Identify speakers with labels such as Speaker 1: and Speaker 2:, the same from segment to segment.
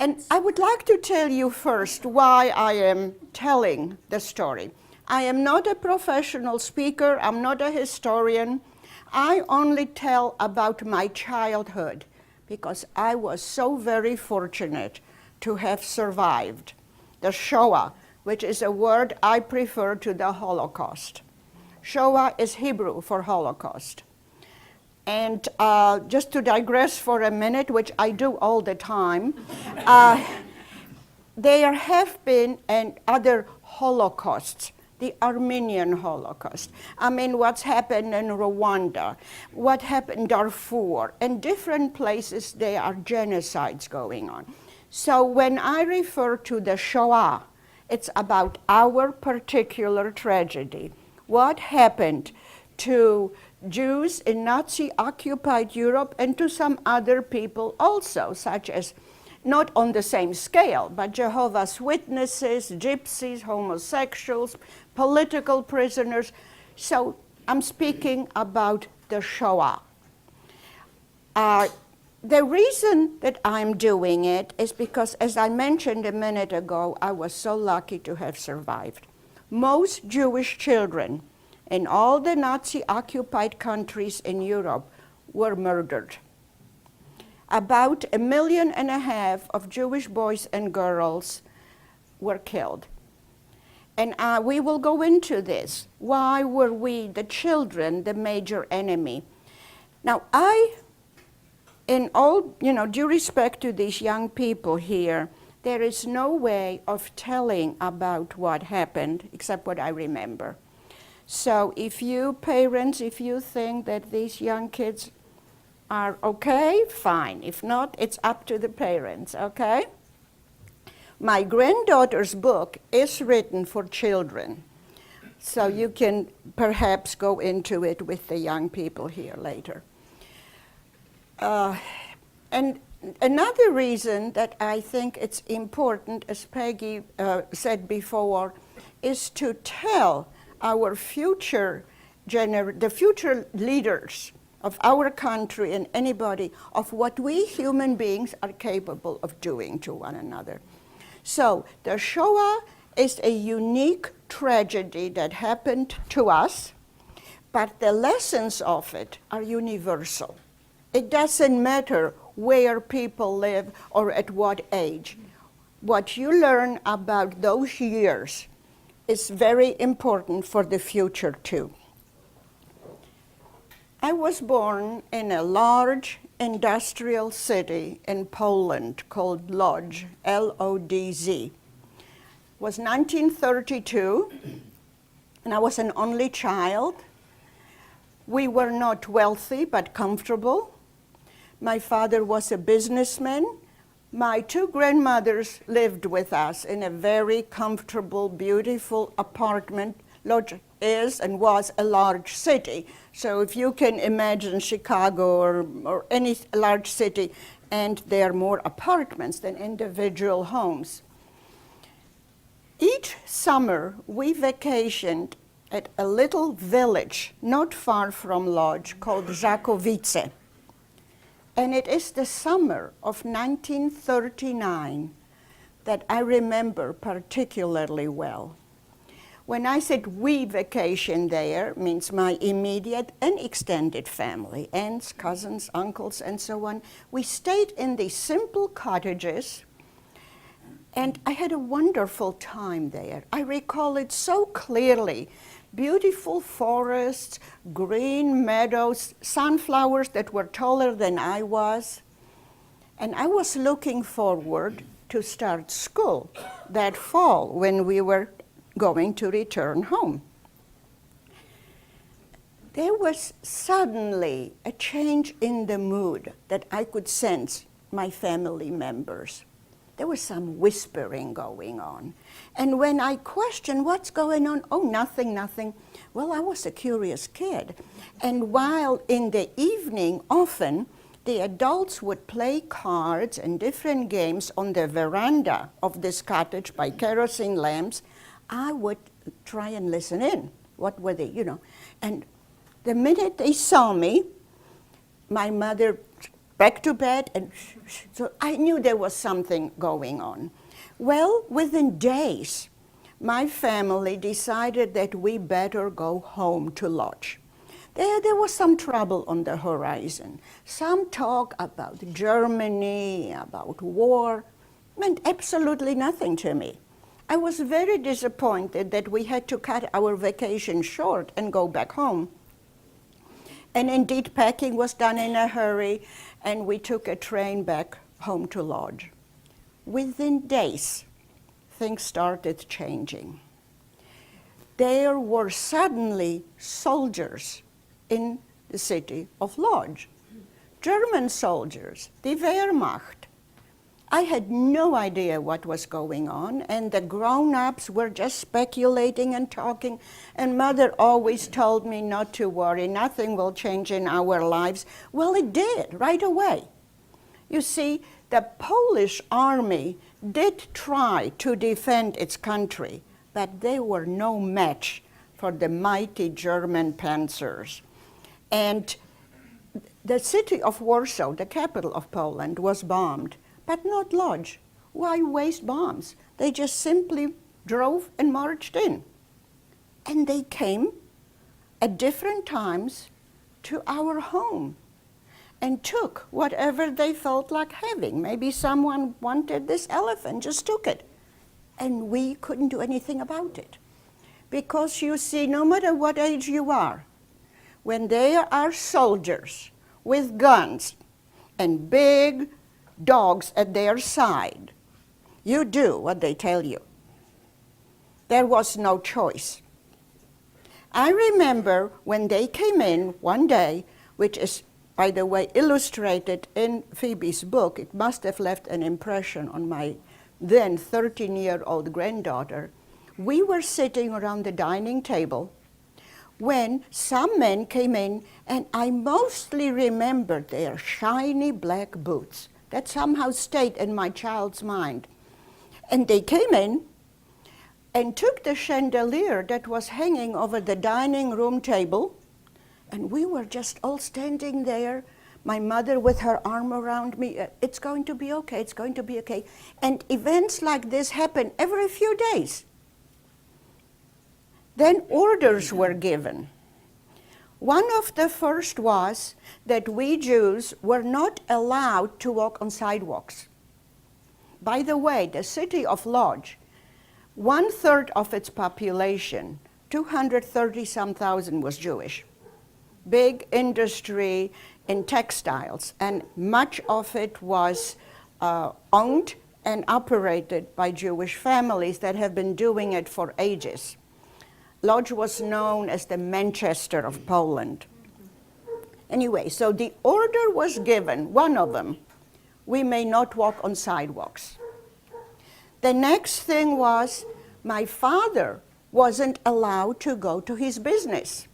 Speaker 1: And I would like to tell you first why I am telling the story. I am not a professional speaker, I'm not a historian. I only tell about my childhood because I was so very fortunate to have survived the Shoah, which is a word I prefer to the Holocaust. Shoah is Hebrew for Holocaust. And just to digress for a minute, which I do all the time, there have been other Holocausts, the Armenian Holocaust. I mean, what's happened in Rwanda, what happened in Darfur, in different places there are genocides going on. So when I refer to the Shoah, it's about our particular tragedy. What happened to Jews in Nazi-occupied Europe and to some other people also, such as, not on the same scale, but Jehovah's Witnesses, gypsies, homosexuals, political prisoners. So I'm speaking about the Shoah. The reason that I'm doing it is because, as I mentioned a minute ago, I was so lucky to have survived. Most Jewish children in all the Nazi-occupied countries in Europe were murdered. About 1.5 million of Jewish boys and girls were killed. And we will go into this. Why were we, the children, the major enemy? Now, in all, due respect to these young people here, there is no way of telling about what happened except what I remember. So if you parents, if you think that these young kids are okay, fine. If not, it's up to the parents, okay? My granddaughter's book is written for children, so you can perhaps go into it with the young people here later. And another reason that I think it's important, as Peggy said before, is to tell our the future leaders of our country and anybody of what we human beings are capable of doing to one another. So the Shoah is a unique tragedy that happened to us, but the lessons of it are universal. It doesn't matter where people live or at what age. What you learn about those years is very important for the future too. I was born in a large industrial city in Poland called Lodz, L-O-D-Z. It was 1932, and I was an only child. We were not wealthy, but comfortable. My father was a businessman. My 2 grandmothers lived with us in a very comfortable, beautiful apartment. Lodz is and was a large city. So if you can imagine Chicago or any large city, and there are more apartments than individual homes. Each summer, we vacationed at a little village not far from Lodz called Żakowice. And it is the summer of 1939 that I remember particularly well. When I said we vacation there, means my immediate and extended family, aunts, cousins, uncles, and so on. We stayed in these simple cottages, and I had a wonderful time there. I recall it so clearly. Beautiful forests, green meadows, sunflowers that were taller than I was. And I was looking forward to start school that fall when we were going to return home. There was suddenly a change in the mood that I could sense my family members. There was some whispering going on. And when I questioned what's going on, oh, nothing, nothing. Well, I was a curious kid. And while in the evening, often, the adults would play cards and different games on the veranda of this cottage by kerosene lamps, I would try and listen in. What were they, And the minute they saw me, my mother back to bed. And so I knew there was something going on. Well, within days, my family decided that we better go home to lodge. There was some trouble on the horizon. Some talk about Germany, about war, meant absolutely nothing to me. I was very disappointed that we had to cut our vacation short and go back home. And indeed, packing was done in a hurry, and we took a train back home to lodge. Within days, things started changing. There were suddenly soldiers in the city of Lodz. German soldiers, the Wehrmacht. I had no idea what was going on, and the grown-ups were just speculating and talking, and Mother always told me not to worry, nothing will change in our lives. Well, it did, right away. You see, the Polish army did try to defend its country, but they were no match for the mighty German panzers. And the city of Warsaw, the capital of Poland, was bombed, but not Lodz. Why waste bombs? They just simply drove and marched in. And they came at different times to our home and took whatever they felt like having. Maybe someone wanted this elephant, just took it. And we couldn't do anything about it. Because you see, no matter what age you are, when there are soldiers with guns and big dogs at their side, you do what they tell you. There was no choice. I remember when they came in one day, which is, by the way, illustrated in Phoebe's book. It must have left an impression on my then 13-year-old granddaughter. We were sitting around the dining table when some men came in, and I mostly remember their shiny black boots. That somehow stayed in my child's mind. And they came in and took the chandelier that was hanging over the dining room table, and we were just all standing there, my mother with her arm around me. It's going to be okay, it's going to be okay. And events like this happen every few days. Then orders were given. One of the first was that we Jews were not allowed to walk on sidewalks. By the way, the city of Lodz, 1/3 of its population, 230-some thousand, was Jewish. Big industry in textiles, and much of it was owned and operated by Jewish families that have been doing it for ages. Lodz was known as the Manchester of Poland. Anyway, so the order was given, one of them, we may not walk on sidewalks. The next thing was, my father wasn't allowed to go to his business.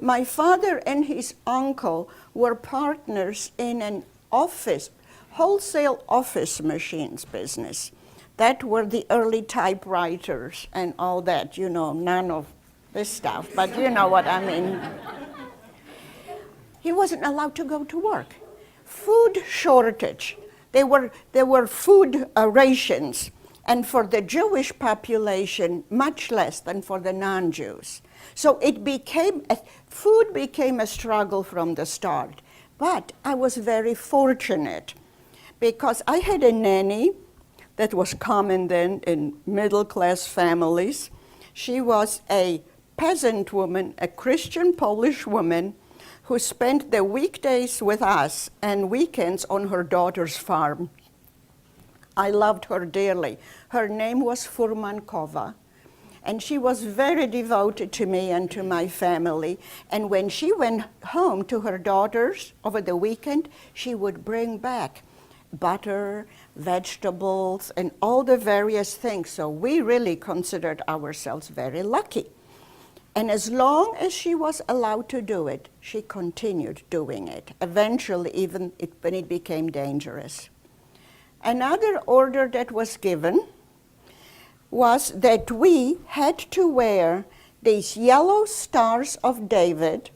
Speaker 1: My father and his uncle were partners in an office, wholesale office machines business. That were the early typewriters and all that, you know, none of this stuff, but you know what I mean. He wasn't allowed to go to work. Food shortage. There were food rations, and for the Jewish population, much less than for the non-Jews. So food became a struggle from the start. But I was very fortunate because I had a nanny that was common then in middle-class families. She was a peasant woman, a Christian Polish woman, who spent the weekdays with us and weekends on her daughter's farm. I loved her dearly. Her name was Furmankova, and she was very devoted to me and to my family. And when she went home to her daughters over the weekend, she would bring back butter, vegetables, and all the various things. So we really considered ourselves very lucky. And as long as she was allowed to do it, she continued doing it, eventually even when it became dangerous. Another order that was given was that we had to wear these yellow stars of David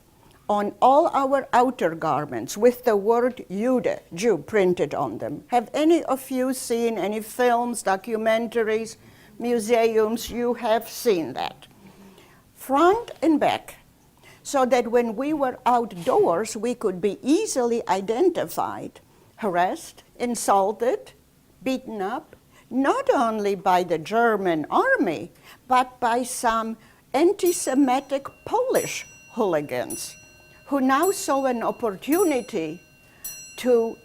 Speaker 1: on all our outer garments with the word Jude, Jew, printed on them. Have any of you seen any films, documentaries, museums? You have seen that. Front and back, so that when we were outdoors, we could be easily identified, harassed, insulted, beaten up, not only by the German army, but by some anti-Semitic Polish hooligans who now saw an opportunity to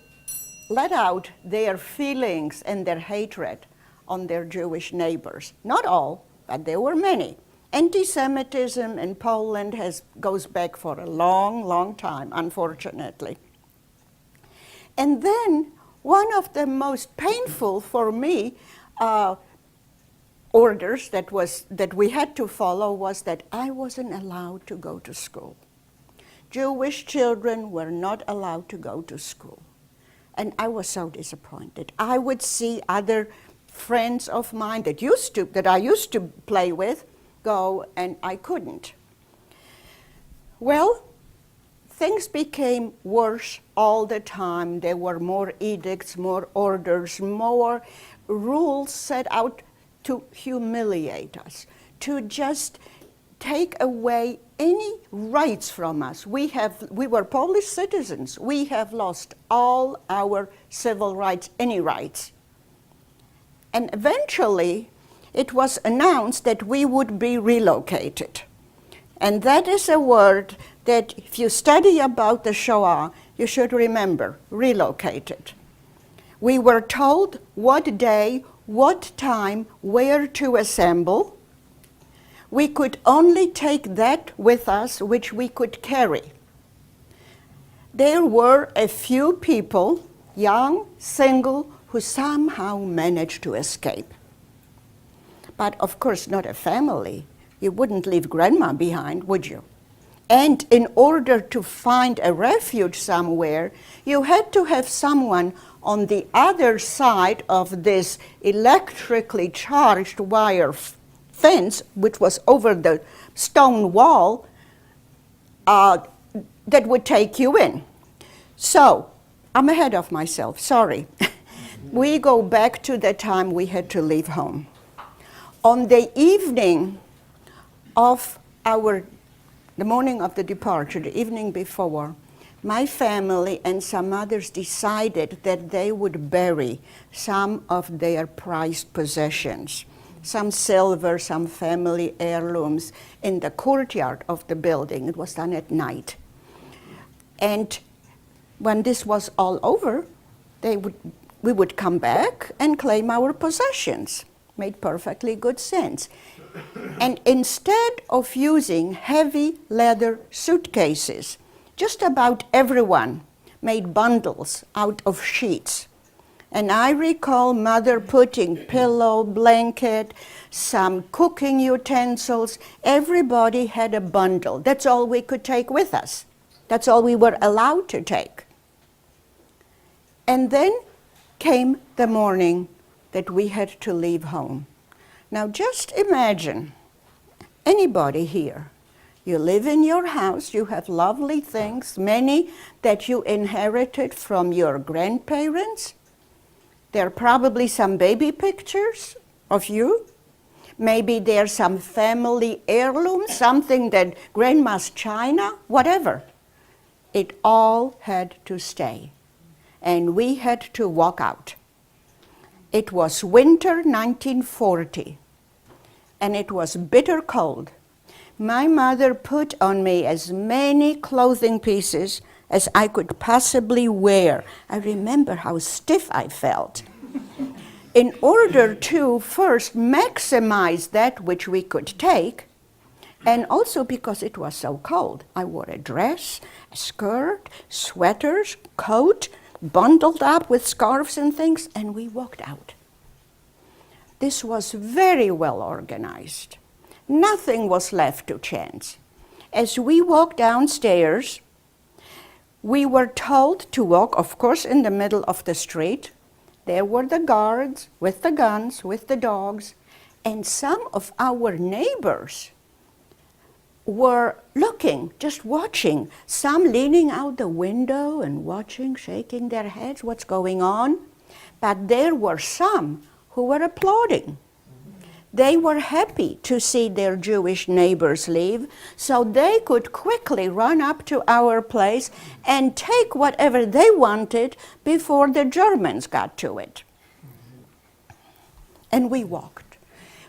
Speaker 1: let out their feelings and their hatred on their Jewish neighbors. Not all, but there were many. Anti-Semitism in Poland goes back for a long, long time, unfortunately. And then one of the most painful for me orders that we had to follow was that I wasn't allowed to go to school. Jewish children were not allowed to go to school. And I was so disappointed. I would see other friends of mine that I used to play with go, and I couldn't. Well, things became worse all the time. There were more edicts, more orders, more rules set out to humiliate us, to just take away any rights from us. We were Polish citizens. We have lost all our civil rights, any rights. And eventually, it was announced that we would be relocated. And that is a word that if you study about the Shoah, you should remember, relocated. We were told what day, what time, where to assemble. We could only take that with us which we could carry. There were a few people, young, single, who somehow managed to escape. But of course not a family. You wouldn't leave grandma behind, would you? And in order to find a refuge somewhere, you had to have someone on the other side of this electrically charged wire fence, which was over the stone wall, that would take you in. So, I'm ahead of myself, sorry. We go back to the time we had to leave home. On the evening of the morning of the departure, the evening before, my family and some others decided that they would bury some of their prized possessions, some silver, some family heirlooms, in the courtyard of the building. It was done at night. And when this was all over, we would come back and claim our possessions. Made perfectly good sense. And instead of using heavy leather suitcases, just about everyone made bundles out of sheets. And I recall Mother putting pillow, blanket, some cooking utensils. Everybody had a bundle. That's all we could take with us. That's all we were allowed to take. And then came the morning that we had to leave home. Now just imagine, anybody here, you live in your house, you have lovely things, many that you inherited from your grandparents. There are probably some baby pictures of you. Maybe there's some family heirloom, something that grandma's china, whatever. It all had to stay. And we had to walk out. It was winter 1940, and it was bitter cold. My mother put on me as many clothing pieces as I could possibly wear. I remember how stiff I felt. In order to first maximize that which we could take, and also because it was so cold, I wore a dress, a skirt, sweaters, coat, bundled up with scarves and things, and we walked out. This was very well organized. Nothing was left to chance. As we walked downstairs, we were told to walk, of course, in the middle of the street. There were the guards with the guns, with the dogs, and some of our neighbors were looking, just watching, some leaning out the window and watching, shaking their heads, what's going on. But there were some who were applauding. They were happy to see their Jewish neighbors leave, so they could quickly run up to our place and take whatever they wanted before the Germans got to it. And we walked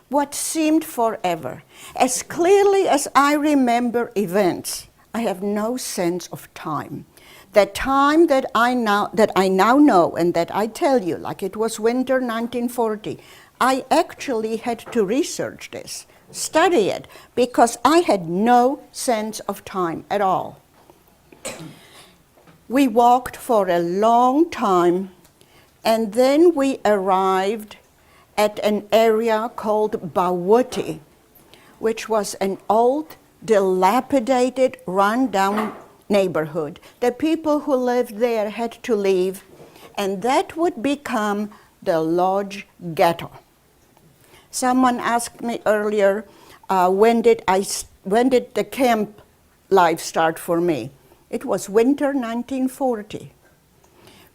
Speaker 1: what seemed forever. As clearly as I remember events, I have no sense of time. The time that I now know and that I tell you, like it was winter 1940, I actually had to research this, study it, because I had no sense of time at all. We walked for a long time, and then we arrived at an area called Bawuti, which was an old, dilapidated, run-down neighborhood. The people who lived there had to leave, and that would become the Lodz ghetto. Someone asked me earlier, when did the camp life start for me? It was winter 1940.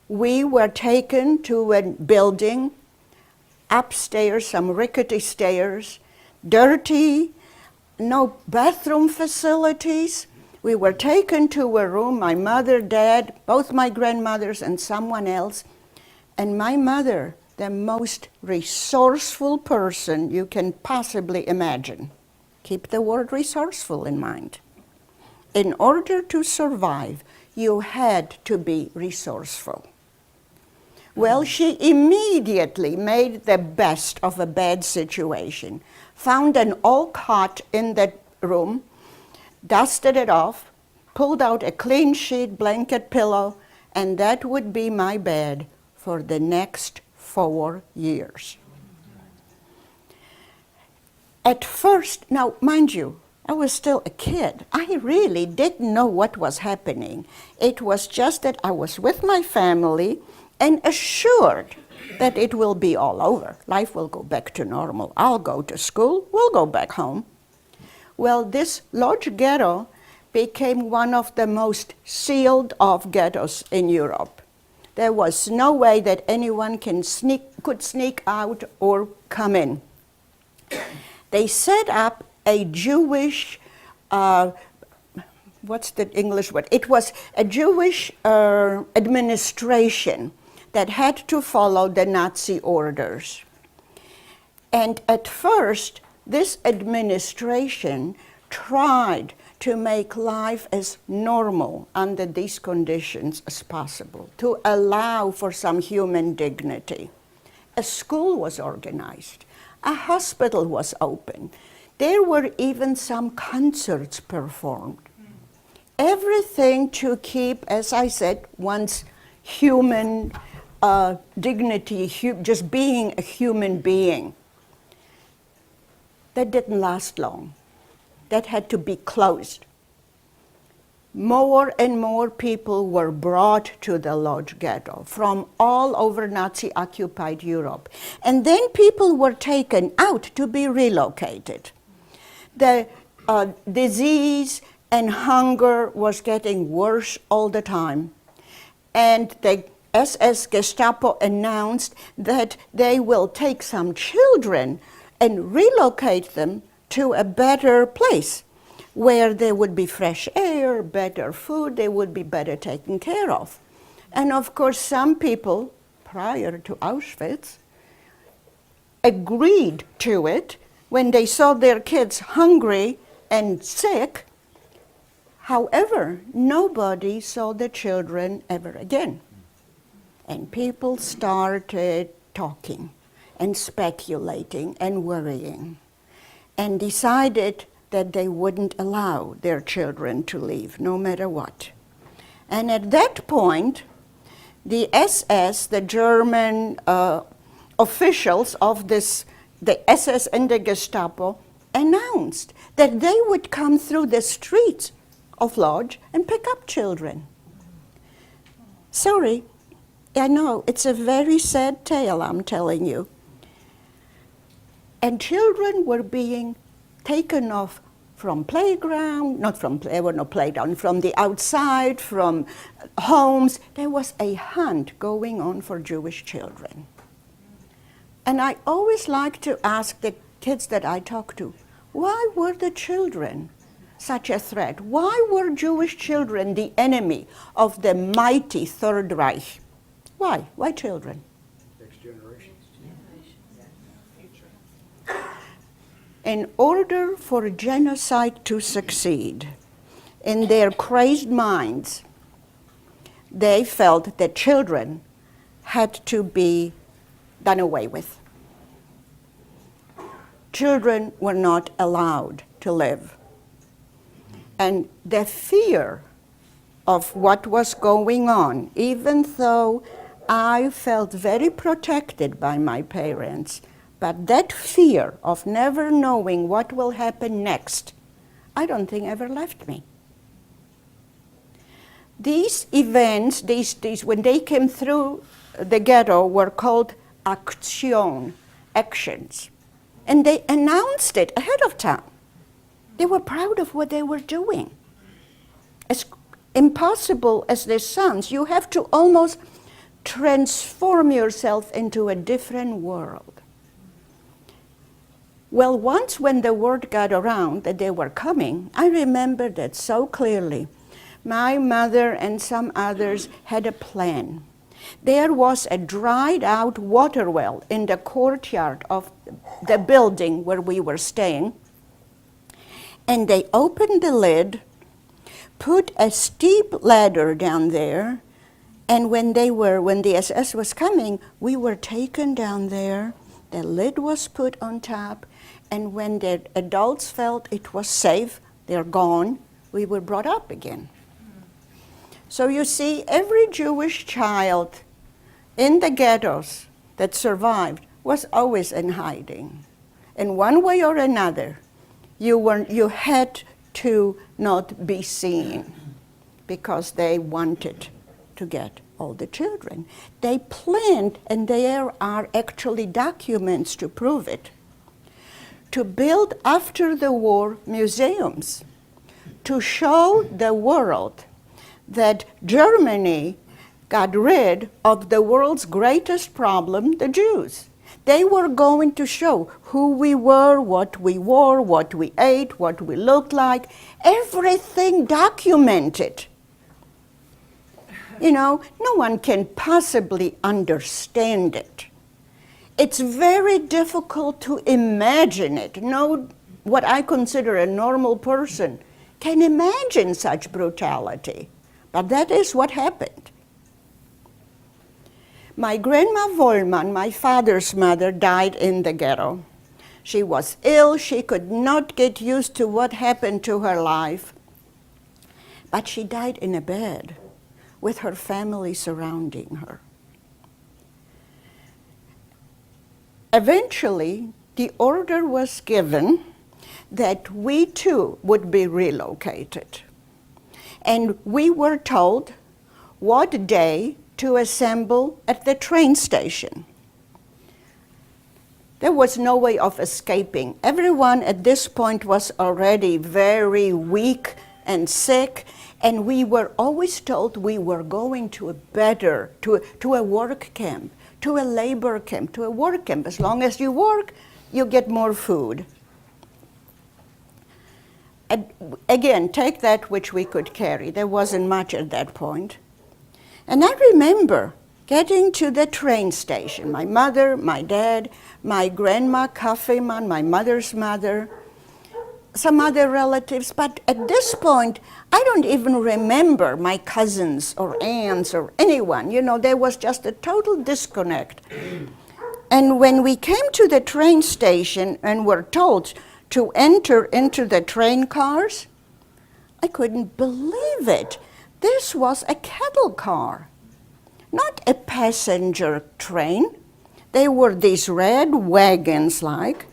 Speaker 1: We were taken to a building, upstairs, some rickety stairs, dirty, no bathroom facilities. We were taken to a room, my mother, dad, both my grandmothers and someone else, and my mother, the most resourceful person you can possibly imagine. Keep the word resourceful in mind. In order to survive, you had to be resourceful. Well, she immediately made the best of a bad situation, found an old cot in the room, dusted it off, pulled out a clean sheet, blanket, pillow, and that would be my bed for the next 4 years. At first, now mind you, I was still a kid. I really didn't know what was happening. It was just that I was with my family and assured that it will be all over. Life will go back to normal. I'll go to school, we'll go back home. Well, this Lodz ghetto became one of the most sealed-off ghettos in Europe. There was no way that anyone could sneak out or come in. They set up a Jewish, what's the English word? It was a Jewish administration that had to follow the Nazi orders. And at first, this administration tried to make life as normal under these conditions as possible, to allow for some human dignity. A school was organized, a hospital was open, there were even some concerts performed. Everything to keep, as I said, one's human dignity, just being a human being. That didn't last long. That had to be closed. More and more people were brought to the Lodz ghetto from all over Nazi-occupied Europe. And then people were taken out to be relocated. The disease and hunger was getting worse all the time. And the SS Gestapo announced that they will take some children and relocate them to a better place where there would be fresh air, better food, they would be better taken care of. And of course, some people, prior to Auschwitz, agreed to it when they saw their kids hungry and sick. However, nobody saw the children ever again. And people started talking and speculating and worrying, and decided that they wouldn't allow their children to leave, no matter what. And at that point, the SS, the German officials of the SS and the Gestapo, announced that they would come through the streets of Lodz and pick up children. Sorry, I know, it's a very sad tale I'm telling you. And children were being taken off from playground, there were no playground, from the outside, from homes. There was a hunt going on for Jewish children. And I always like to ask the kids that I talk to, why were the children such a threat? Why were Jewish children the enemy of the mighty Third Reich? Why? Why children?
Speaker 2: Next generation.
Speaker 1: In order for genocide to succeed, in their crazed minds, they felt that children had to be done away with. Children were not allowed to live. And the fear of what was going on, even though I felt very protected by my parents, but that fear of never knowing what will happen next, I don't think ever left me. These events, when they came through the ghetto, were called Aktion, actions. And they announced it ahead of time. They were proud of what they were doing. As impossible as this sounds, you have to almost transform yourself into a different world. Well, once when the word got around that they were coming, I remember that so clearly. My mother and some others had a plan. There was a dried out water well in the courtyard of the building where we were staying. And they opened the lid, put a steep ladder down there, and when the SS was coming, we were taken down there, the lid was put on top, and when the adults felt it was safe, they're gone, we were brought up again. So you see, every Jewish child in the ghettos that survived was always in hiding. In one way or another, you had to not be seen because they wanted to get all the children. They planned, and there are actually documents to prove it, to build after the war museums to show the world that Germany got rid of the world's greatest problem, the Jews. They were going to show who we were, what we wore, what we ate, what we looked like, everything documented. You know, no one can possibly understand it. It's very difficult to imagine it. No, what I consider a normal person can imagine such brutality. But that is what happened. My grandma Wollmann, my father's mother, died in the ghetto. She was ill. She could not get used to what happened to her life. But she died in a bed with her family surrounding her. Eventually, the order was given that we too would be relocated. And we were told what day to assemble at the train station. There was no way of escaping. Everyone at this point was already very weak and sick, and we were always told we were going to a work camp, to a labor camp, to a work camp. As long as you work, you get more food. Again, take that which we could carry. There wasn't much at that point. And I remember getting to the train station. My mother, my dad, my grandma Kaffeeman, my mother's mother, some other relatives. But at this point, I don't even remember my cousins or aunts or anyone. You know, there was just a total disconnect. And when we came to the train station and were told to enter into the train cars, I couldn't believe it. This was a cattle car, not a passenger train. They were these red wagons like,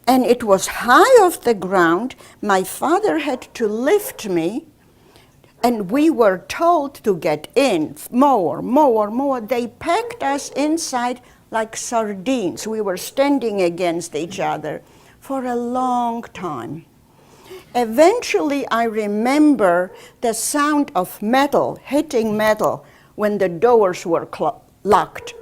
Speaker 1: and it was high off the ground. My father had to lift me, and we were told to get in, more. They packed us inside like sardines. We were standing against each other for a long time. Eventually, I remember the sound of metal hitting metal when the doors were locked.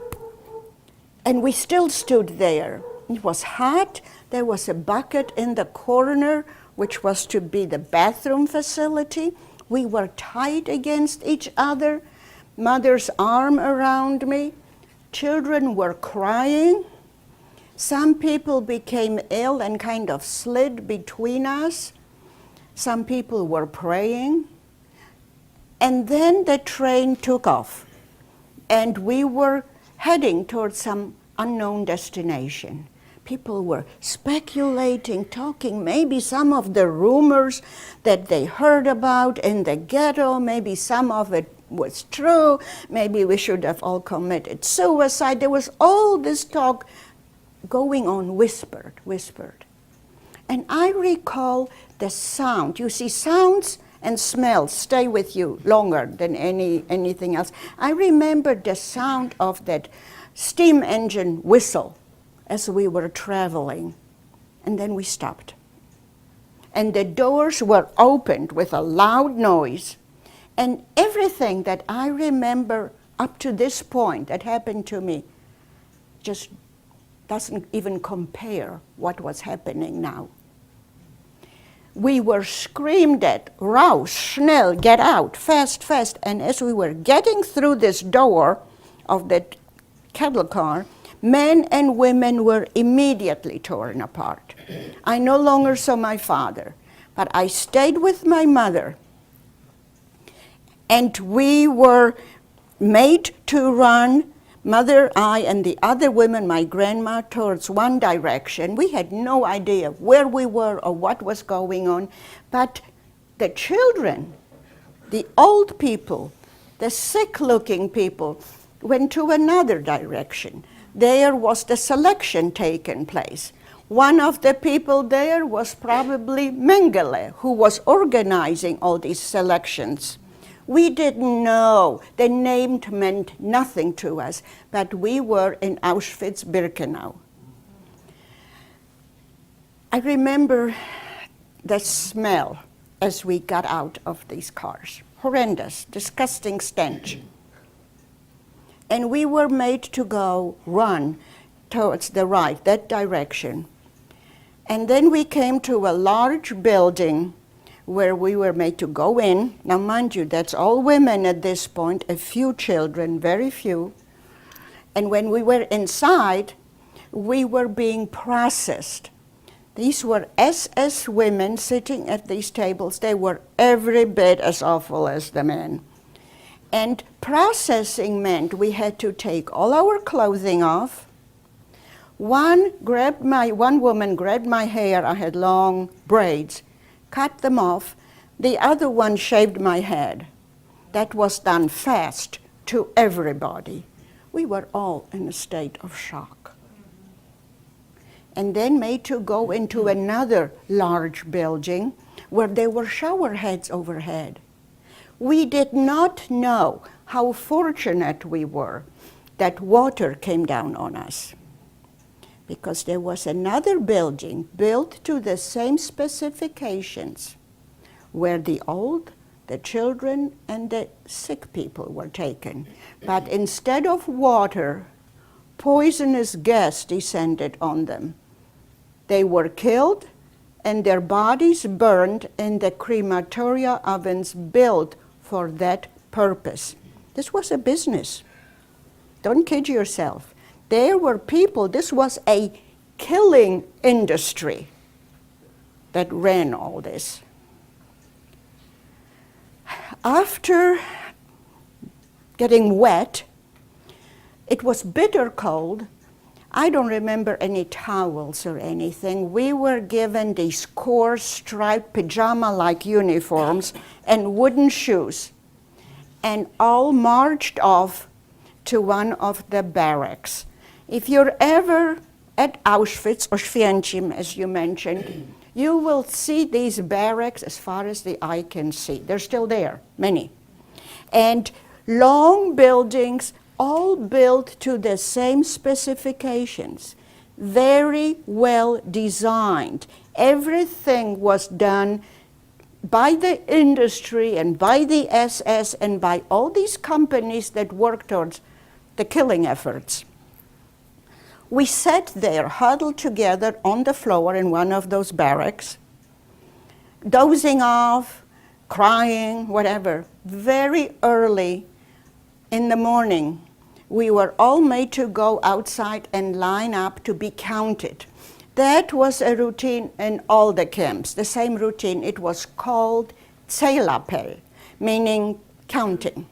Speaker 1: And we still stood there. It was hot. There was a bucket in the corner, which was to be the bathroom facility. We were tied against each other, mother's arm around me. Children were crying. Some people became ill and kind of slid between us. Some people were praying. And then the train took off, and we were heading towards some unknown destination. People were speculating, talking, maybe some of the rumors that they heard about in the ghetto, maybe some of it was true, maybe we should have all committed suicide. There was all this talk going on, whispered. And I recall the sound. You see, sounds and smells stay with you longer than anything else. I remember the sound of that steam engine whistle as we were traveling, and then we stopped. And the doors were opened with a loud noise, and everything that I remember up to this point that happened to me just doesn't even compare what was happening now. We were screamed at, raus, schnell, get out, fast, fast. And as we were getting through this door of that cattle car, men and women were immediately torn apart. I no longer saw my father, but I stayed with my mother. And we were made to run, mother, I, and the other women, my grandma, towards one direction. We had no idea where we were or what was going on. But the children, the old people, the sick-looking people, went to another direction. There was the selection taking place. One of the people there was probably Mengele, who was organizing all these selections. We didn't know. The name meant nothing to us, but we were in Auschwitz-Birkenau. I remember the smell as we got out of these cars. Horrendous, disgusting stench. And we were made to go run towards the right, that direction. And then we came to a large building where we were made to go in. Now, mind you, that's all women at this point, a few children, very few. And when we were inside, we were being processed. These were SS women sitting at these tables. They were every bit as awful as the men. And processing meant we had to take all our clothing off. One woman grabbed my hair. I had long braids, cut them off. The other one shaved my head. That was done fast to everybody. We were all in a state of shock. And then made to go into another large building where there were shower heads overhead. We did not know how fortunate we were that water came down on us, because there was another building built to the same specifications where the old, the children, and the sick people were taken. But instead of water, poisonous gas descended on them. They were killed and their bodies burned in the crematoria ovens built for that purpose. This was a business. Don't kid yourself. There were people, this was a killing industry that ran all this. After getting wet, it was bitter cold. I don't remember any towels or anything. We were given these coarse striped pajama-like uniforms and wooden shoes, and all marched off to one of the barracks. If you're ever at Auschwitz or Święcim, as you mentioned, you will see these barracks as far as the eye can see. They're still there, many. And long buildings, all built to the same specifications, very well designed. Everything was done by the industry and by the SS and by all these companies that work towards the killing efforts. We sat there huddled together on the floor in one of those barracks, dozing off, crying, whatever. Very early in the morning, we were all made to go outside and line up to be counted. That was a routine in all the camps, the same routine. It was called Zählappell, meaning counting.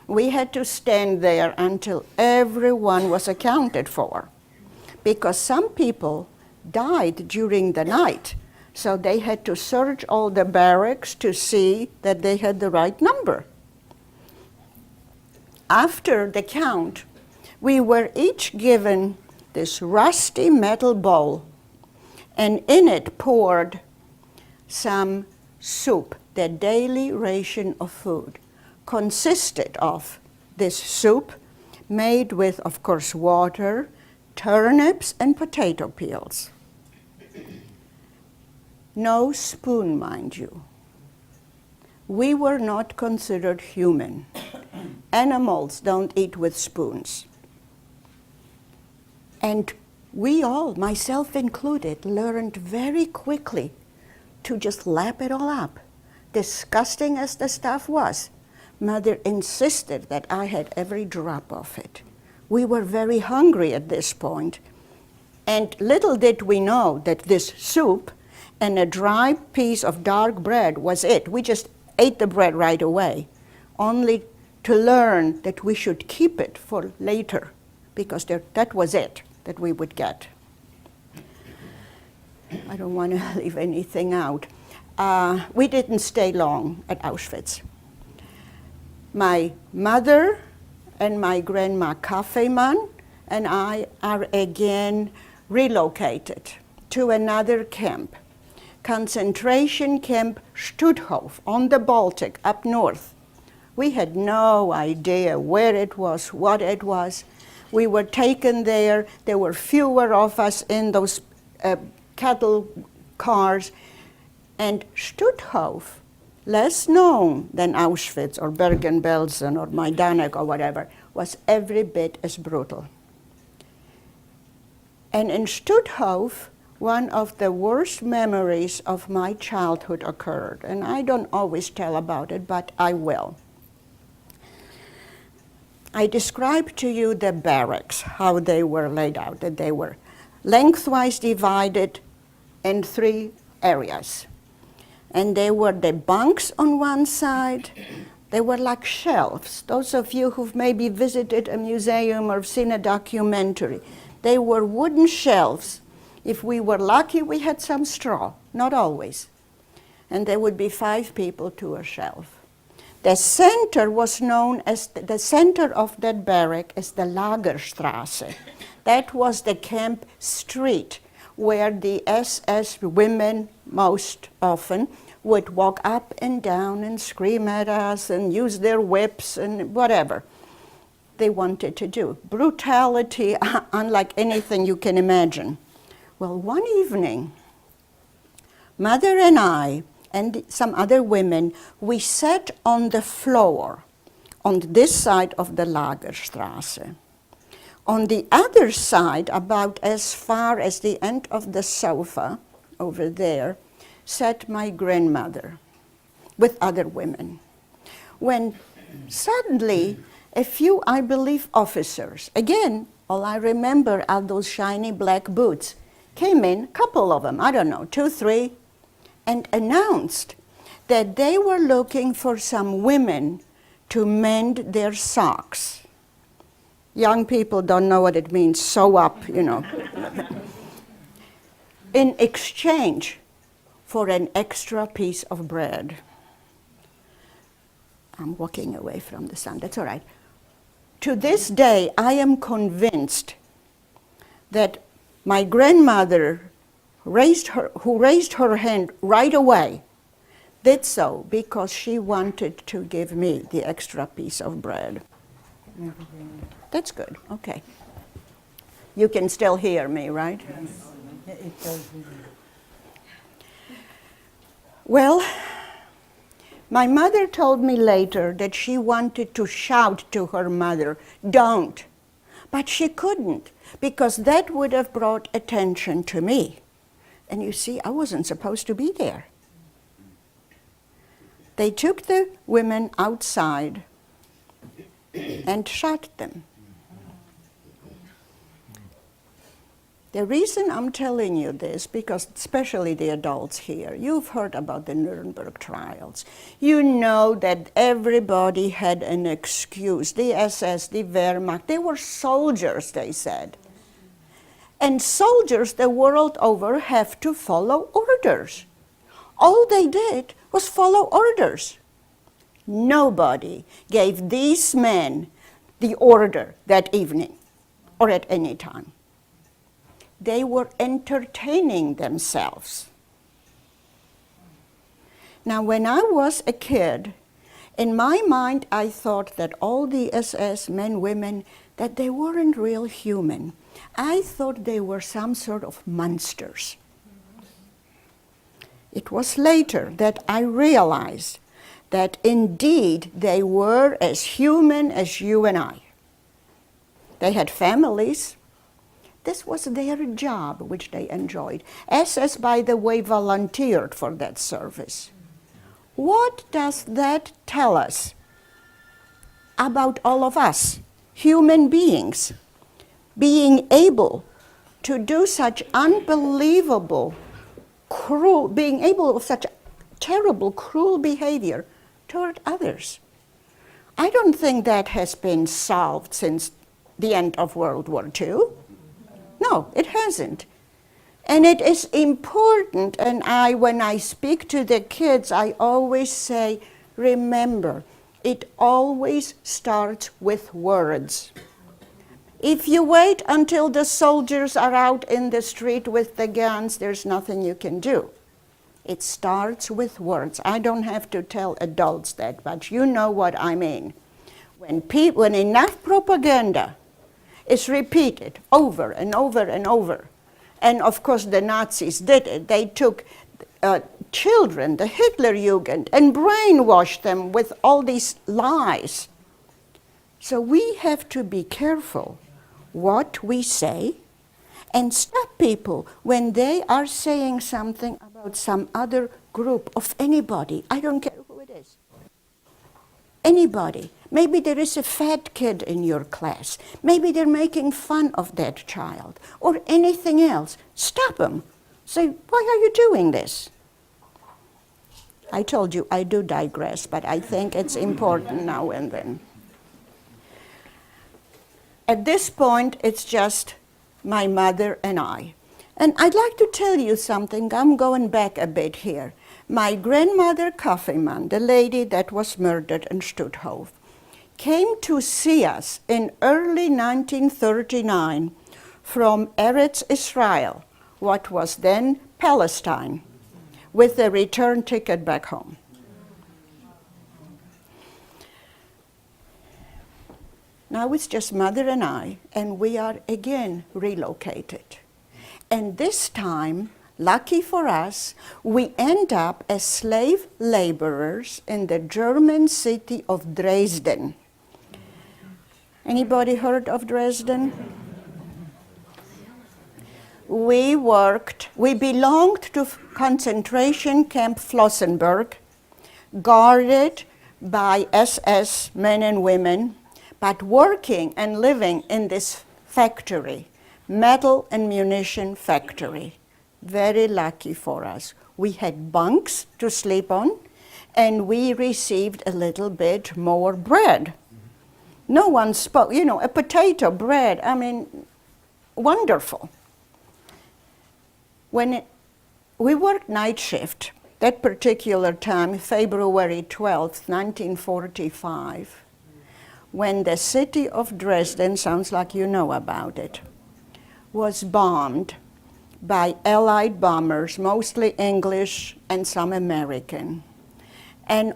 Speaker 1: We had to stand there until everyone was accounted for, because some people died during the night, so they had to search all the barracks to see that they had the right number. After the count, we were each given this rusty metal bowl, and in it poured some soup. The daily ration of food consisted of this soup made with, of course, water, turnips, and potato peels. No spoon, mind you. We were not considered human. Animals don't eat with spoons. And we all, myself included, learned very quickly to just lap it all up. Disgusting as the stuff was, Mother insisted that I had every drop of it. We were very hungry at this point, and little did we know that this soup and a dry piece of dark bread was it. We just ate the bread right away, only to learn that we should keep it for later, because that was it that we would get. I don't want to leave anything out. We didn't stay long at Auschwitz. My mother and my grandma Kaffeemann and I are again relocated to another camp, concentration camp Stutthof on the Baltic up north. We had no idea where it was, what it was. We were taken there. There were fewer of us in those cattle cars. And Stutthof, less known than Auschwitz or Bergen-Belsen or Majdanek or whatever, was every bit as brutal. And in Stutthof, one of the worst memories of my childhood occurred. And I don't always tell about it, but I will. I described to you the barracks, how they were laid out, that they were lengthwise divided in 3 areas. And they were the bunks on one side. They were like shelves. Those of you who've maybe visited a museum or seen a documentary, they were wooden shelves. If we were lucky, we had some straw, not always. And there would be 5 people to a shelf. The center was known as, the center of that barrack as the Lagerstraße. That was the camp street where the SS women most often would walk up and down and scream at us and use their whips and whatever they wanted to do. Brutality unlike anything you can imagine. Well, one evening, Mother and I and some other women, we sat on the floor on this side of the Lagerstraße. On the other side, about as far as the end of the sofa over there, sat my grandmother with other women. When suddenly a few, I believe, officers, again, all I remember are those shiny black boots, came in, a couple of them, I don't know, 2, 3, and announced that they were looking for some women to mend their socks. Young people don't know what it means, sew up, you know. In exchange for an extra piece of bread. I'm walking away from the sun, that's all right. To this day, I am convinced that my grandmother who raised her hand right away, did so because she wanted to give me the extra piece of bread. That's good, okay. You can still hear me, right? Yes. Well, My mother told me later that she wanted to shout to her mother, "Don't." But she couldn't, because that would have brought attention to me. And you see, I wasn't supposed to be there. They took the women outside and shot them. The reason I'm telling you this, because especially the adults here, you've heard about the Nuremberg trials. You know that everybody had an excuse. The SS, the Wehrmacht, they were soldiers, they said. And soldiers the world over have to follow orders. All they did was follow orders. Nobody gave these men the order that evening or at any time. They were entertaining themselves. Now, when I was a kid, in my mind, I thought that all the SS men, women, that they weren't real human. I thought they were some sort of monsters. It was later that I realized that indeed they were as human as you and I. They had families. This was their job, which they enjoyed. SS, by the way, volunteered for that service. What does that tell us about all of us, human beings, being able to do such unbelievable, cruel, being able of such terrible, cruel behavior toward others? I don't think that has been solved since the end of World War II. No, it hasn't. And it is important, and when I speak to the kids, I always say, remember, it always starts with words. If you wait until the soldiers are out in the street with the guns, there's nothing you can do. It starts with words. I don't have to tell adults that, but you know what I mean. When enough propaganda is repeated over and over and over. And of course the Nazis did it. They took children, the Hitlerjugend, and brainwashed them with all these lies. So we have to be careful what we say and stop people when they are saying something about some other group of anybody. I don't care who it is. Anybody. Maybe there is a fat kid in your class. Maybe they're making fun of that child or anything else. Stop them. Say, why are you doing this? I told you I do digress, but I think it's important now and then. At this point, it's just my mother and I. And I'd like to tell you something. I'm going back a bit here. My grandmother Kaufmann, the lady that was murdered in Stutthof, came to see us in early 1939 from Eretz Israel, what was then Palestine, with a return ticket back home. Now it's just Mother and I, and we are again relocated. And this time, lucky for us, we end up as slave laborers in the German city of Dresden. Anybody heard of Dresden? We belonged to concentration camp Flossenburg, guarded by SS men and women, but working and living in this factory, metal and munition factory. Very lucky for us. We had bunks to sleep on, and we received a little bit more bread. No one spoke, a potato, bread, wonderful. When we worked night shift, that particular time, February 12th, 1945, when the city of Dresden, sounds like you know about it, was bombed by Allied bombers, mostly English and some American. And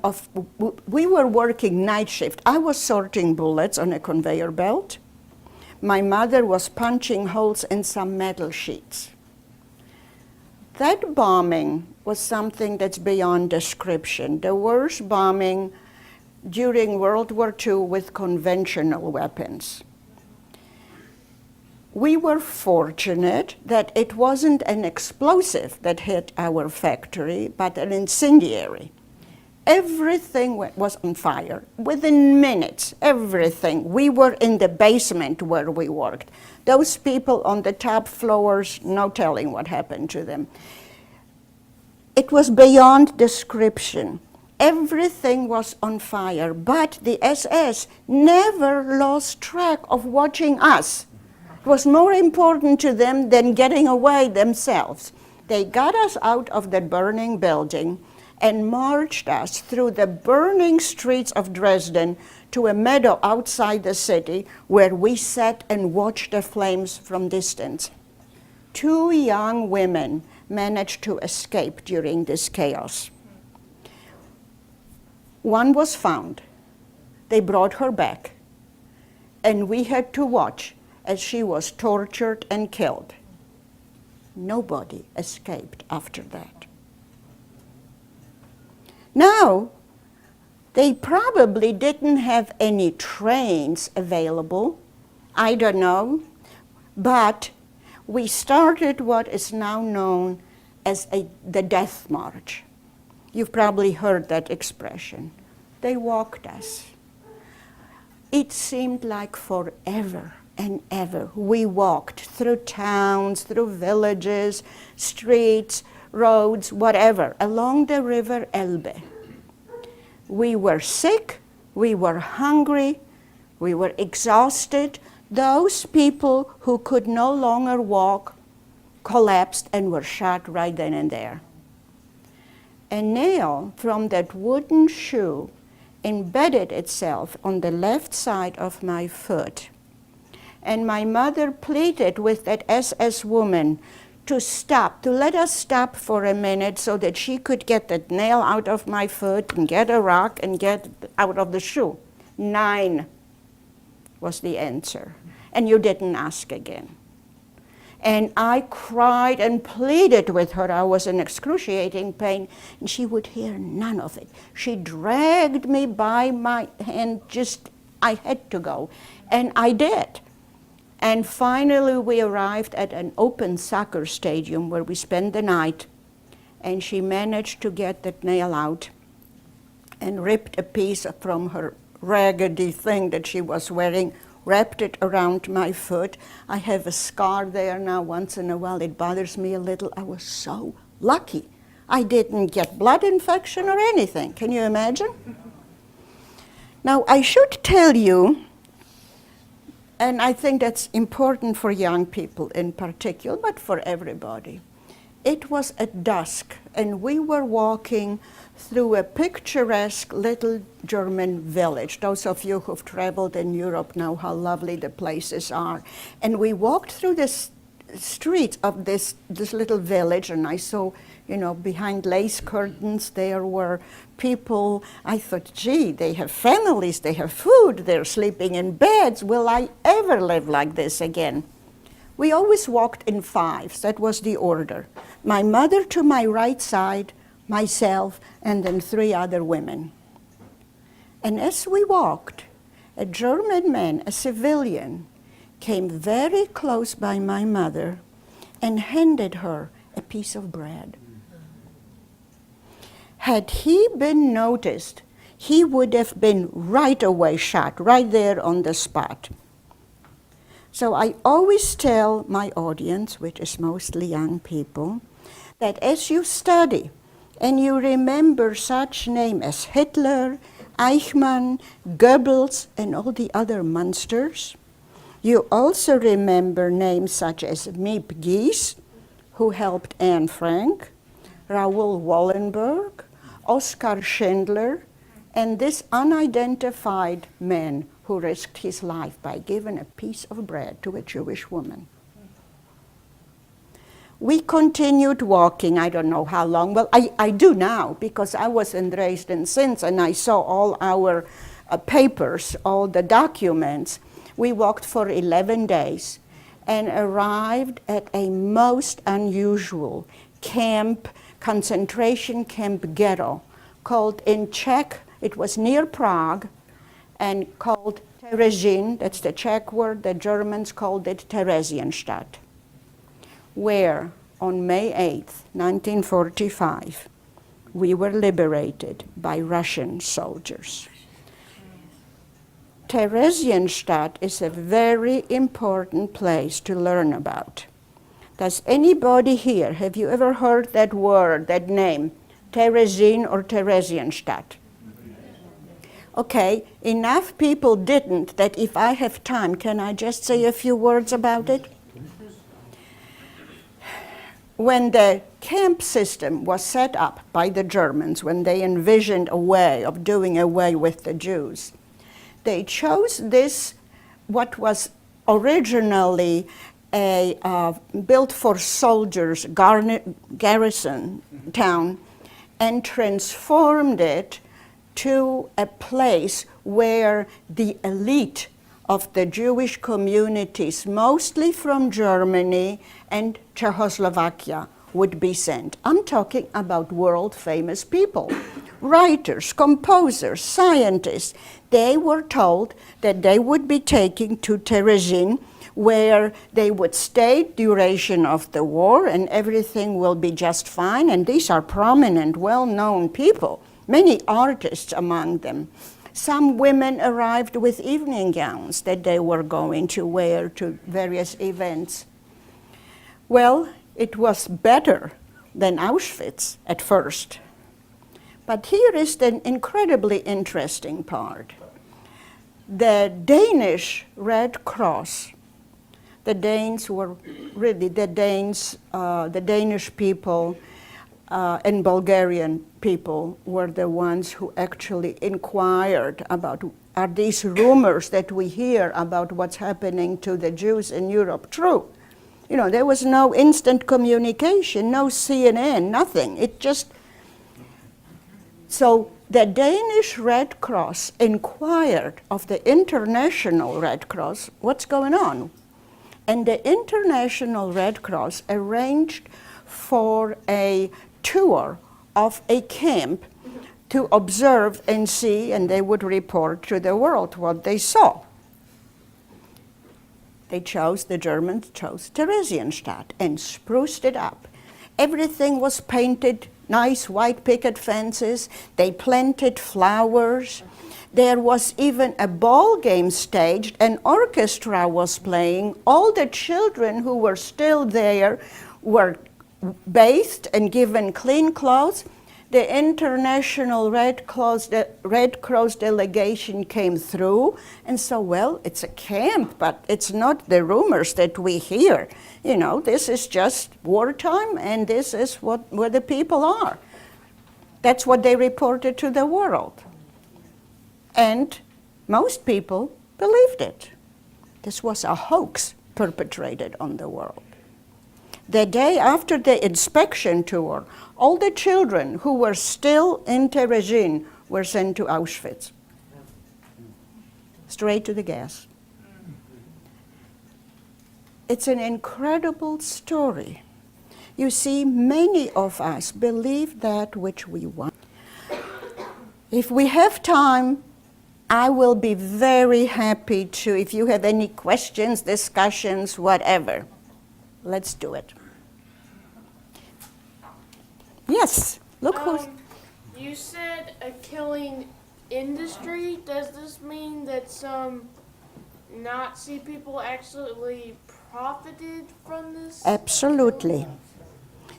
Speaker 1: we were working night shift. I was sorting bullets on a conveyor belt. My mother was punching holes in some metal sheets. That bombing was something that's beyond description. The worst bombing during World War II with conventional weapons. We were fortunate that it wasn't an explosive that hit our factory, but an incendiary. Everything was on fire. Within minutes, everything. We were in the basement where we worked. Those people on the top floors, no telling what happened to them. It was beyond description. Everything was on fire, but the SS never lost track of watching us. It was more important to them than getting away themselves. They got us out of the burning building and marched us through the burning streets of Dresden to a meadow outside the city where we sat and watched the flames from distance. 2 young women managed to escape during this chaos. One was found. They brought her back, and we had to watch as she was tortured and killed. Nobody escaped after that. Now, they probably didn't have any trains available. I don't know. But we started what is now known as the Death March. You've probably heard that expression. They walked us. It seemed like forever and ever. We walked through towns, through villages, streets, roads, whatever, along the river Elbe. We were sick, we were hungry, we were exhausted. Those people who could no longer walk collapsed and were shot right then and there. A nail from that wooden shoe embedded itself on the left side of my foot. And my mother pleaded with that SS woman to stop, to let us stop for a minute so that she could get that nail out of my foot and get a rock and get out of the shoe. 9 was the answer. And you didn't ask again. And I cried and pleaded with her. I was in excruciating pain, and she would hear none of it. She dragged me by my hand, I had to go. And I did. And finally we arrived at an open soccer stadium where we spent the night, and she managed to get that nail out and ripped a piece from her raggedy thing that she was wearing, wrapped it around my foot. I have a scar there now. Once in a while it bothers me a little. I was so lucky. I didn't get blood infection or anything. Can you imagine? Now I should tell you, and I think that's important for young people in particular, but for everybody. It was at dusk, and we were walking through a picturesque little German village. Those of you who've traveled in Europe know how lovely the places are. And we walked through the streets of this little village, and I saw, behind lace curtains there were people. I thought, gee, they have families, they have food, they're sleeping in beds. Will I ever live like this again? We always walked in 5s. That was the order. My mother to my right side, myself, and then 3 other women. And as we walked, a German man, a civilian, came very close by my mother and handed her a piece of bread. Had he been noticed, he would have been right away shot, right there on the spot. So I always tell my audience, which is mostly young people, that as you study and you remember such names as Hitler, Eichmann, Goebbels, and all the other monsters, you also remember names such as Miep Gies, who helped Anne Frank, Raoul Wallenberg, Oskar Schindler, and this unidentified man who risked his life by giving a piece of bread to a Jewish woman. We continued walking, I don't know how long. Well, I do now, because I was in Dresden since, and I saw all our papers, all the documents. We walked for 11 days and arrived at a most unusual camp, concentration camp ghetto, called in Czech, it was near Prague, and called Terezín, that's the Czech word, the Germans called it Theresienstadt, where on May 8th, 1945, we were liberated by Russian soldiers. Theresienstadt is a very important place to learn about. Does anybody here, have you ever heard that word, that name, Terezín or Theresienstadt? Okay, enough people didn't that if I have time, can I just say a few words about it? When the camp system was set up by the Germans, when they envisioned a way of doing away with the Jews, they chose this, what was originally a built for soldiers garrison town, and transformed it to a place where the elite of the Jewish communities, mostly from Germany and Czechoslovakia, would be sent. I'm talking about world-famous people, writers, composers, scientists. They were told that they would be taken to Terezín, where they would stay duration of the war and everything will be just fine. And these are prominent, well-known people, many artists among them. Some women arrived with evening gowns that they were going to wear to various events. Well, it was better than Auschwitz at first. But here is the incredibly interesting part. The Danish Red Cross, the Danes were really, the Danish people and Bulgarian people were the ones who actually inquired about, are these rumors that we hear about what's happening to the Jews in Europe true? You know, there was no instant communication, no CNN, nothing. It just, so the Danish Red Cross inquired of the International Red Cross, what's going on? And the International Red Cross arranged for a tour of a camp to observe and see, and they would report to the world what they saw. The Germans chose Theresienstadt and spruced it up. Everything was painted, nice white picket fences. They planted flowers. There was even a ball game staged. An orchestra was playing. All the children who were still there were bathed and given clean clothes. The International Red Cross delegation came through, and so, well, it's a camp, but it's not the rumors that we hear. You know, this is just wartime, and this is where the people are. That's what they reported to the world. And most people believed it. This was a hoax perpetrated on the world. The day after the inspection tour, all the children who were still in Terezín were sent to Auschwitz, straight to the gas. It's an incredible story. You see, many of us believe that which we want. If we have time, I will be very happy to, if you have any questions, discussions, whatever. Let's do it. Yes, look who's...
Speaker 2: You said a killing industry. Does this mean that some Nazi people actually profited from this?
Speaker 1: Absolutely.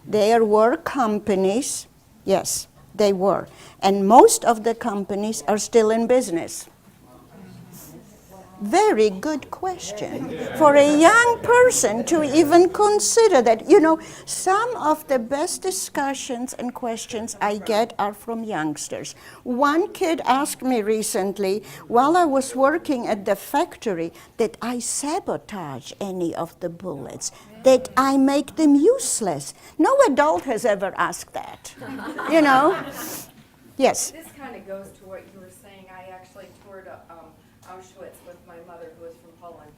Speaker 1: There were companies, yes, they were. And most of the companies are still in business. Very good question for a young person to even consider that. You know, some of the best discussions and questions I get are from youngsters. One kid asked me recently, while I was working at the factory, that I sabotage any of the bullets, that I make them useless. No adult has ever asked that, you know? Yes?
Speaker 3: This kind of goes to what you were saying. I actually toured Auschwitz with my mother, who was from Poland.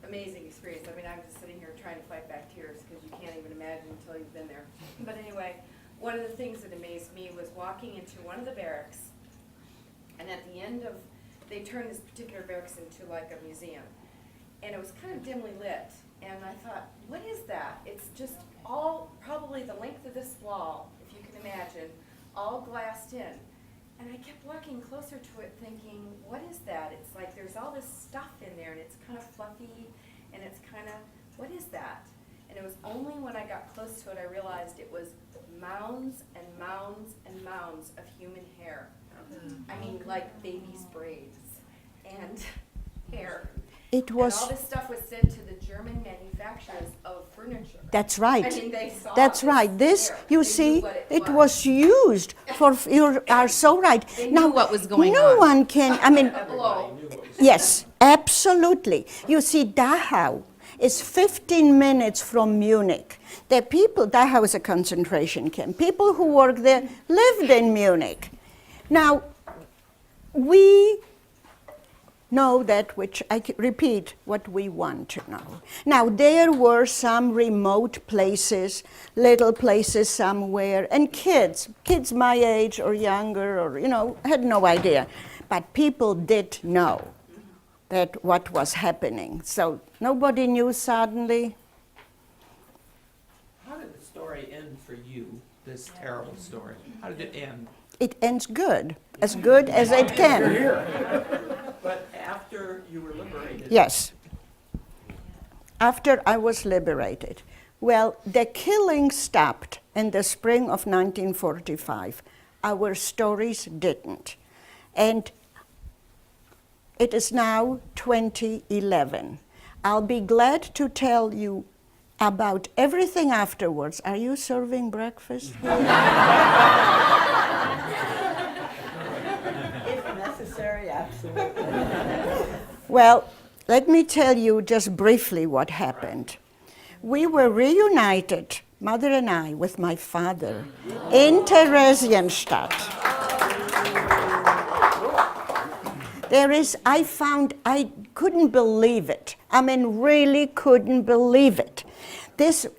Speaker 3: Amazing experience. I mean, I'm just sitting here trying to fight back tears because you can't even imagine until you've been there. But anyway, one of the things that amazed me was walking into one of the barracks, and at the end of, they turned this particular barracks into like a museum. And it was kind of dimly lit. And I thought, what is that? It's just all, probably the length of this wall, if you can imagine, all glassed in. And I kept walking closer to it thinking, what is that? It's like there's all this stuff in there, and it's kind of fluffy, and it's kind of, what is that? And it was only when I got close to it I realized it was mounds and mounds and mounds of human hair. I mean, like baby's braids and hair.
Speaker 1: It was.
Speaker 3: And all this stuff was sent to the German manufacturers of furniture.
Speaker 1: That's right.
Speaker 3: I mean, they saw
Speaker 1: That's right. This,
Speaker 3: hair.
Speaker 1: you
Speaker 3: They
Speaker 1: see,
Speaker 3: knew what
Speaker 1: it was used for, you are so right.
Speaker 3: They
Speaker 1: Now,
Speaker 3: knew what was going
Speaker 1: no
Speaker 3: on.
Speaker 1: one can, I mean,
Speaker 3: Hello.
Speaker 1: yes, absolutely. You see, Dachau is 15 minutes from Munich. The people, Dachau is a concentration camp. People who worked there lived in Munich. Now, we know that, which repeat what we want to know. Now, there were some remote places, little places somewhere, and kids my age or younger, or, had no idea. But people did know that what was happening. So nobody knew suddenly.
Speaker 4: How did the story end for you, this terrible story? How did it end?
Speaker 1: It ends good as it can.
Speaker 4: But after you were liberated.
Speaker 1: Yes. After I was liberated. Well, the killing stopped in the spring of 1945. Our stories didn't. And it is now 2011. I'll be glad to tell you about everything afterwards. Are you serving breakfast?
Speaker 5: If necessary, absolutely.
Speaker 1: Well, let me tell you just briefly what happened. We were reunited, Mother and I, with my father in Theresienstadt. I couldn't believe it. I mean, really couldn't believe it.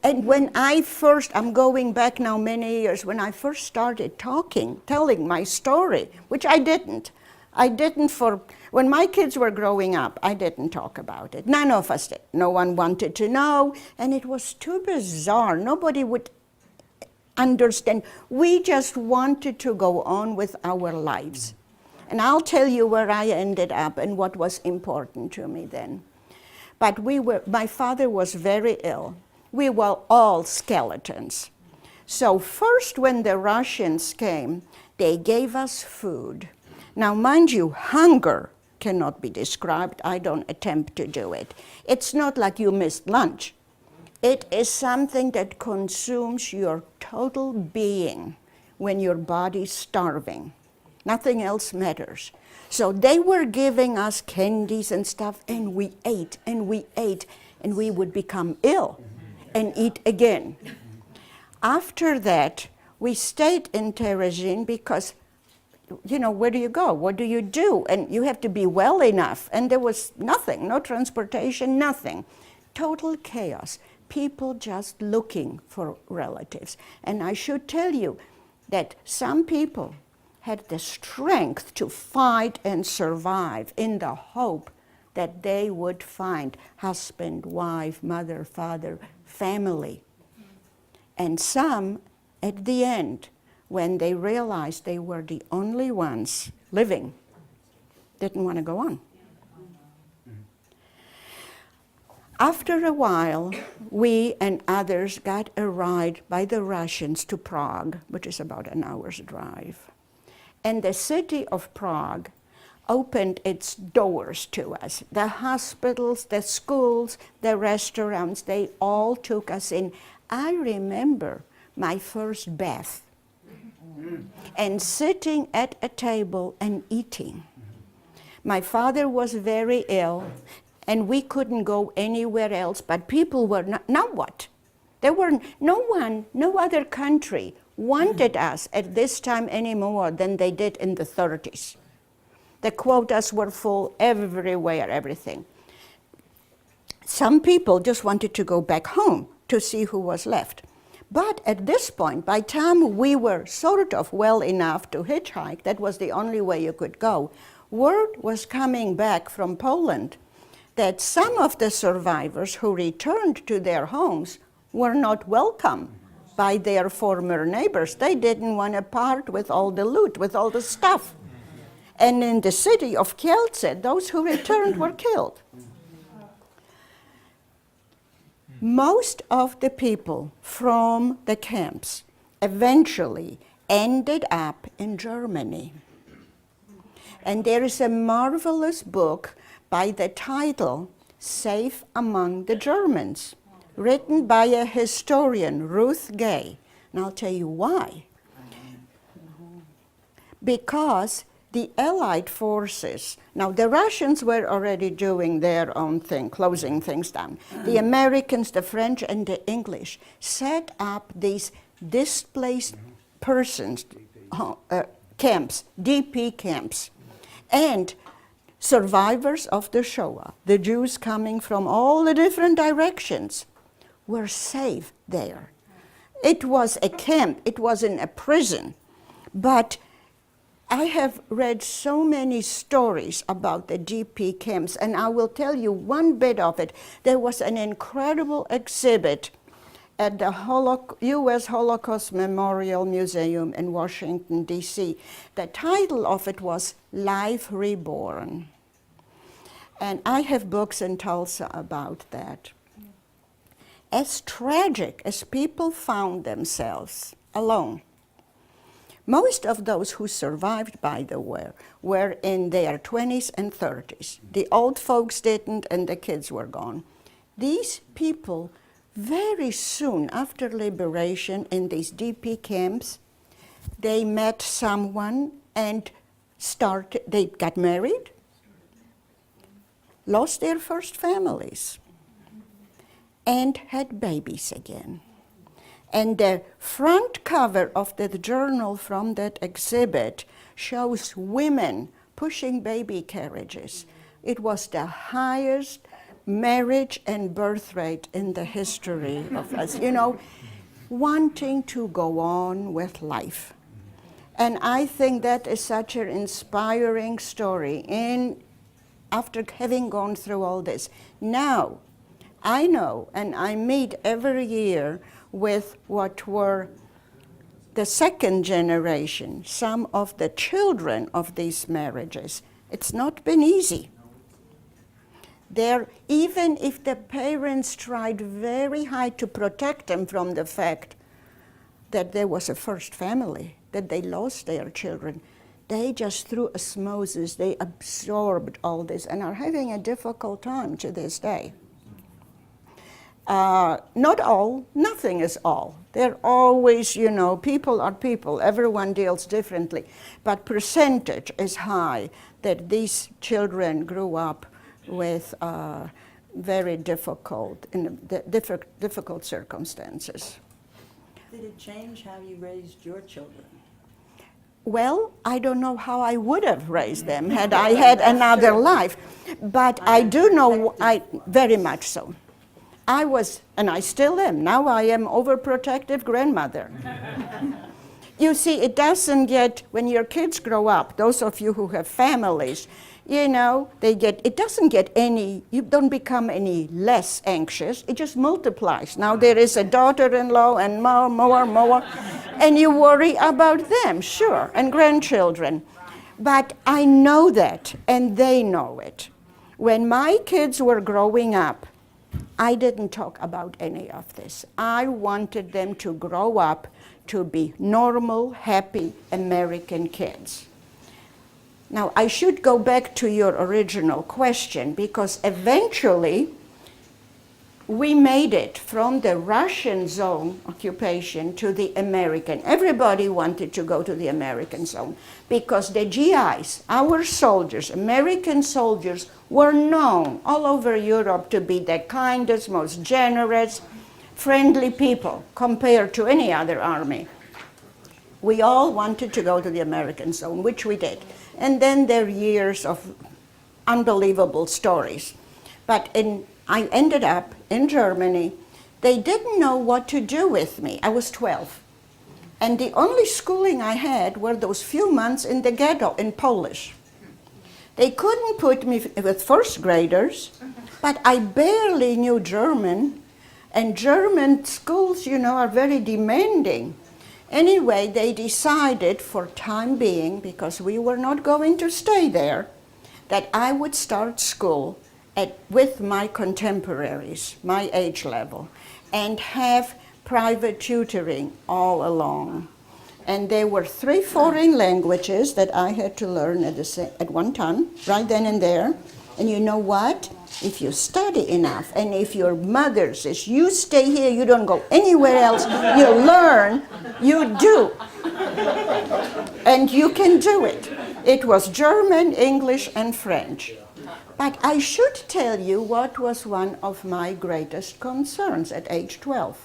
Speaker 1: And when I'm going back now many years, when I first started telling my story, which I didn't when my kids were growing up, I didn't talk about it. None of us did. No one wanted to know, and it was too bizarre. Nobody would understand. We just wanted to go on with our lives. And I'll tell you where I ended up and what was important to me then. But my father was very ill. We were all skeletons. So first when the Russians came, they gave us food. Now mind you, hunger cannot be described. I don't attempt to do it. It's not like you missed lunch. It is something that consumes your total being when your body's starving. Nothing else matters. So they were giving us candies and stuff, and we ate, and we ate, and we would become ill and eat again. After that, we stayed in Terezin because, where do you go? What do you do? And you have to be well enough. And there was nothing, no transportation, nothing. Total chaos. People just looking for relatives. And I should tell you that some people had the strength to fight and survive in the hope that they would find husband, wife, mother, father, family. And some, at the end, when they realized they were the only ones living, didn't want to go on. After a while, we and others got a ride by the Russians to Prague, which is about an hour's drive. And the city of Prague opened its doors to us. The hospitals, the schools, the restaurants, they all took us in. I remember my first bath and sitting at a table and eating. My father was very ill, and we couldn't go anywhere else, but people were not, now what? There were no other country wanted us at this time any more than they did in the 30s. The quotas were full everywhere, everything. Some people just wanted to go back home to see who was left. But at this point, by the time we were sort of well enough to hitchhike, that was the only way you could go, word was coming back from Poland that some of the survivors who returned to their homes were not welcome by their former neighbors. They didn't want to part with all the loot, with all the stuff. And in the city of Kielce, those who returned were killed. Most of the people from the camps eventually ended up in Germany. And there is a marvelous book by the title, Safe Among the Germans, written by a historian, Ruth Gay. And I'll tell you why. Because the Allied forces, now the Russians were already doing their own thing, closing things down. The Americans, the French, and the English set up these displaced persons camps, DP camps. And survivors of the Shoah, the Jews coming from all the different directions, were safe there. It was a camp, it wasn't a prison, but I have read so many stories about the DP camps, and I will tell you one bit of it. There was an incredible exhibit at the U.S. Holocaust Memorial Museum in Washington, D.C. The title of it was Life Reborn. And I have books in Tulsa about that. As tragic as people found themselves alone, most of those who survived, by the way, were in their 20s and 30s. The old folks didn't, and the kids were gone. These people, very soon after liberation in these DP camps, they met someone and they got married, lost their first families, and had babies again. And the front cover of the journal from that exhibit shows women pushing baby carriages. It was the highest marriage and birth rate in the history of us, wanting to go on with life. And I think that is such an inspiring story after having gone through all this. Now, I know, and I meet every year with what were the second generation, some of the children of these marriages. It's not been easy. Even if the parents tried very hard to protect them from the fact that there was a first family, that they lost their children, they just through osmosis, they absorbed all this and are having a difficult time to this day. Not all, nothing is all. They're always, people are people, everyone deals differently. But percentage is high that these children grew up with very difficult circumstances.
Speaker 5: Did it change how you raised your children?
Speaker 1: Well, I don't know how I would have raised them had I had another life. But I do know, very much so. I was, and I still am, now I am overprotective grandmother. You see, it doesn't get, when your kids grow up, those of you who have families, it doesn't get you don't become any less anxious, it just multiplies. Now there is a daughter-in-law and more, and you worry about them, sure, and grandchildren. But I know that, and they know it. When my kids were growing up, I didn't talk about any of this. I wanted them to grow up to be normal, happy American kids. Now, I should go back to your original question, because eventually we made it from the Russian zone occupation to the American. Everybody wanted to go to the American zone because the GIs, our soldiers, American soldiers, were known all over Europe to be the kindest, most generous, friendly people compared to any other army. We all wanted to go to the American zone, which we did. And then there are years of unbelievable stories. But I ended up in Germany. They didn't know what to do with me. I was 12. And the only schooling I had were those few months in the ghetto in Polish. They couldn't put me with first graders, but I barely knew German. And German schools, you know, are very demanding. Anyway, they decided for time being, because we were not going to stay there, that I would start school with my contemporaries, my age level, and have private tutoring all along. And there were 3 foreign languages that I had to learn at one time, right then and there. And you know what? If you study enough, and if your mother says, you stay here, you don't go anywhere else, you learn, you do. And you can do it. It was German, English, and French. But I should tell you what was one of my greatest concerns at age 12.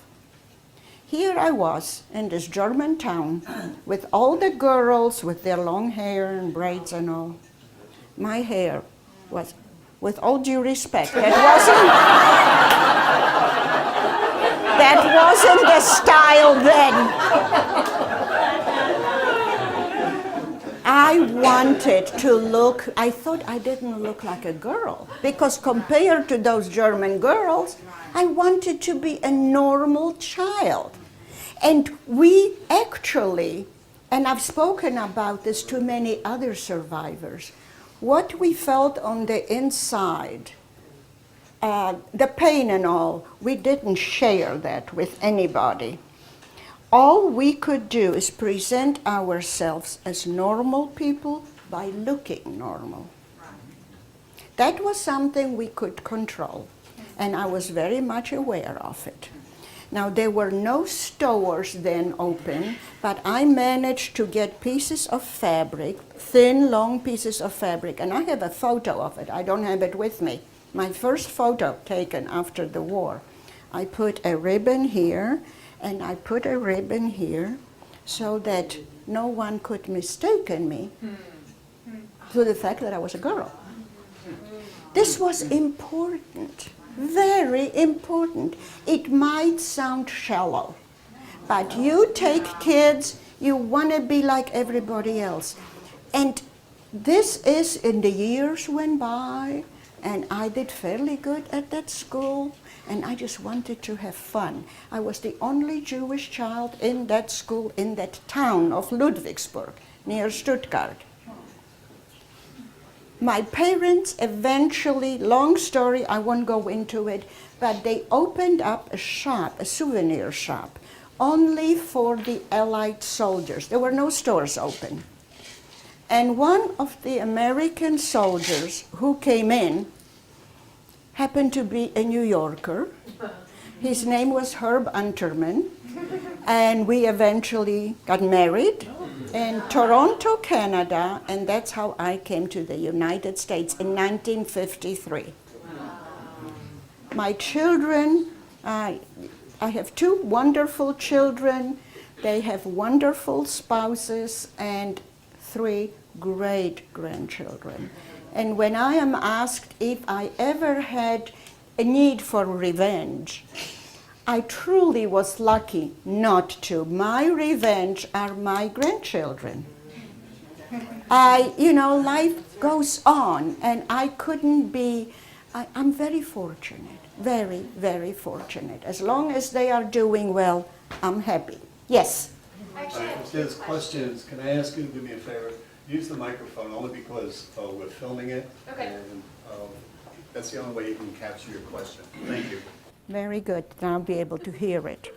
Speaker 1: Here I was in this German town with all the girls with their long hair and braids and all. My hair was, with all due respect, that wasn't the style then. I wanted to look, I thought I didn't look like a girl, because compared to those German girls, I wanted to be a normal child. And we actually, and I've spoken about this to many other survivors, what we felt on the inside, the pain and all, we didn't share that with anybody. All we could do is present ourselves as normal people by looking normal. That was something we could control, and I was very much aware of it. Now, there were no stores then open, but I managed to get pieces of fabric, thin, long pieces of fabric, and I have a photo of it. I don't have it with me. My first photo taken after the war. I put a ribbon here, and I put a ribbon here, so that no one could mistake me to the fact that I was a girl. This was important. Very important. It might sound shallow, but you take kids, you want to be like everybody else. And this is, in the years went by, and I did fairly good at that school, and I just wanted to have fun. I was the only Jewish child in that school, in that town of Ludwigsburg, near Stuttgart. My parents eventually, long story, I won't go into it, but they opened up a shop, a souvenir shop, only for the Allied soldiers. There were no stores open. And one of the American soldiers who came in happened to be a New Yorker. His name was Eva Unterman, and we eventually got married in Toronto, Canada, and that's how I came to the United States in 1953. My children, I have 2 wonderful children. They have wonderful spouses and 3 great grandchildren. And when I am asked if I ever had a need for revenge, I truly was lucky not to. My revenge are my grandchildren. Life goes on, and I couldn't be, I'm very fortunate, very, very fortunate. As long as they are doing well, I'm happy. Yes?
Speaker 6: If there's questions, can I ask you to do me a favor? Use the microphone only because we're filming it.
Speaker 3: Okay.
Speaker 6: And that's the only way you can capture your question. Thank you.
Speaker 1: Very good. Then I'll be able to hear it.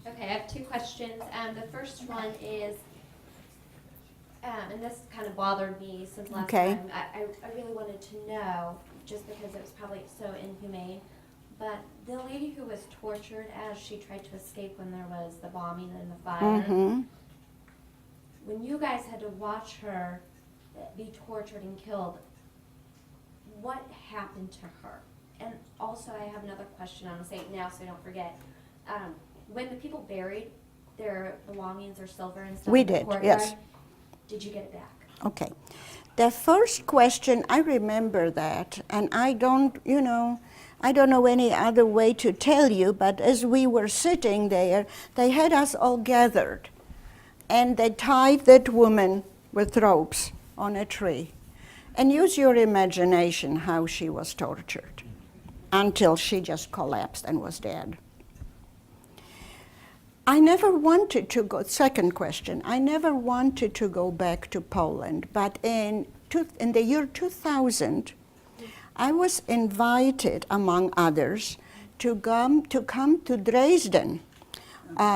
Speaker 7: Okay, I have 2 questions. The first one is, and this kind of bothered me since last
Speaker 1: Okay.
Speaker 7: time. I really wanted to know, just because it was probably so inhumane, but the lady who was tortured as she tried to escape when there was the bombing and the fire,
Speaker 1: Mm-hmm.
Speaker 7: when you guys had to watch her be tortured and killed, what happened to her? And also, I have another question. I'm going to say it now so I don't forget. When the people buried their belongings or silver and stuff
Speaker 1: We
Speaker 7: in the
Speaker 1: did,
Speaker 7: courtyard,
Speaker 1: yes.
Speaker 7: did you get it back?
Speaker 1: Okay. The first question, I remember that, and I don't know any other way to tell you, but as we were sitting there, they had us all gathered, and they tied that woman with ropes on a tree. And use your imagination how she was tortured until she just collapsed and was dead. I never wanted to go, second question, I never wanted to go back to Poland, but in the year 2000, I was invited, among others, to come to Dresden,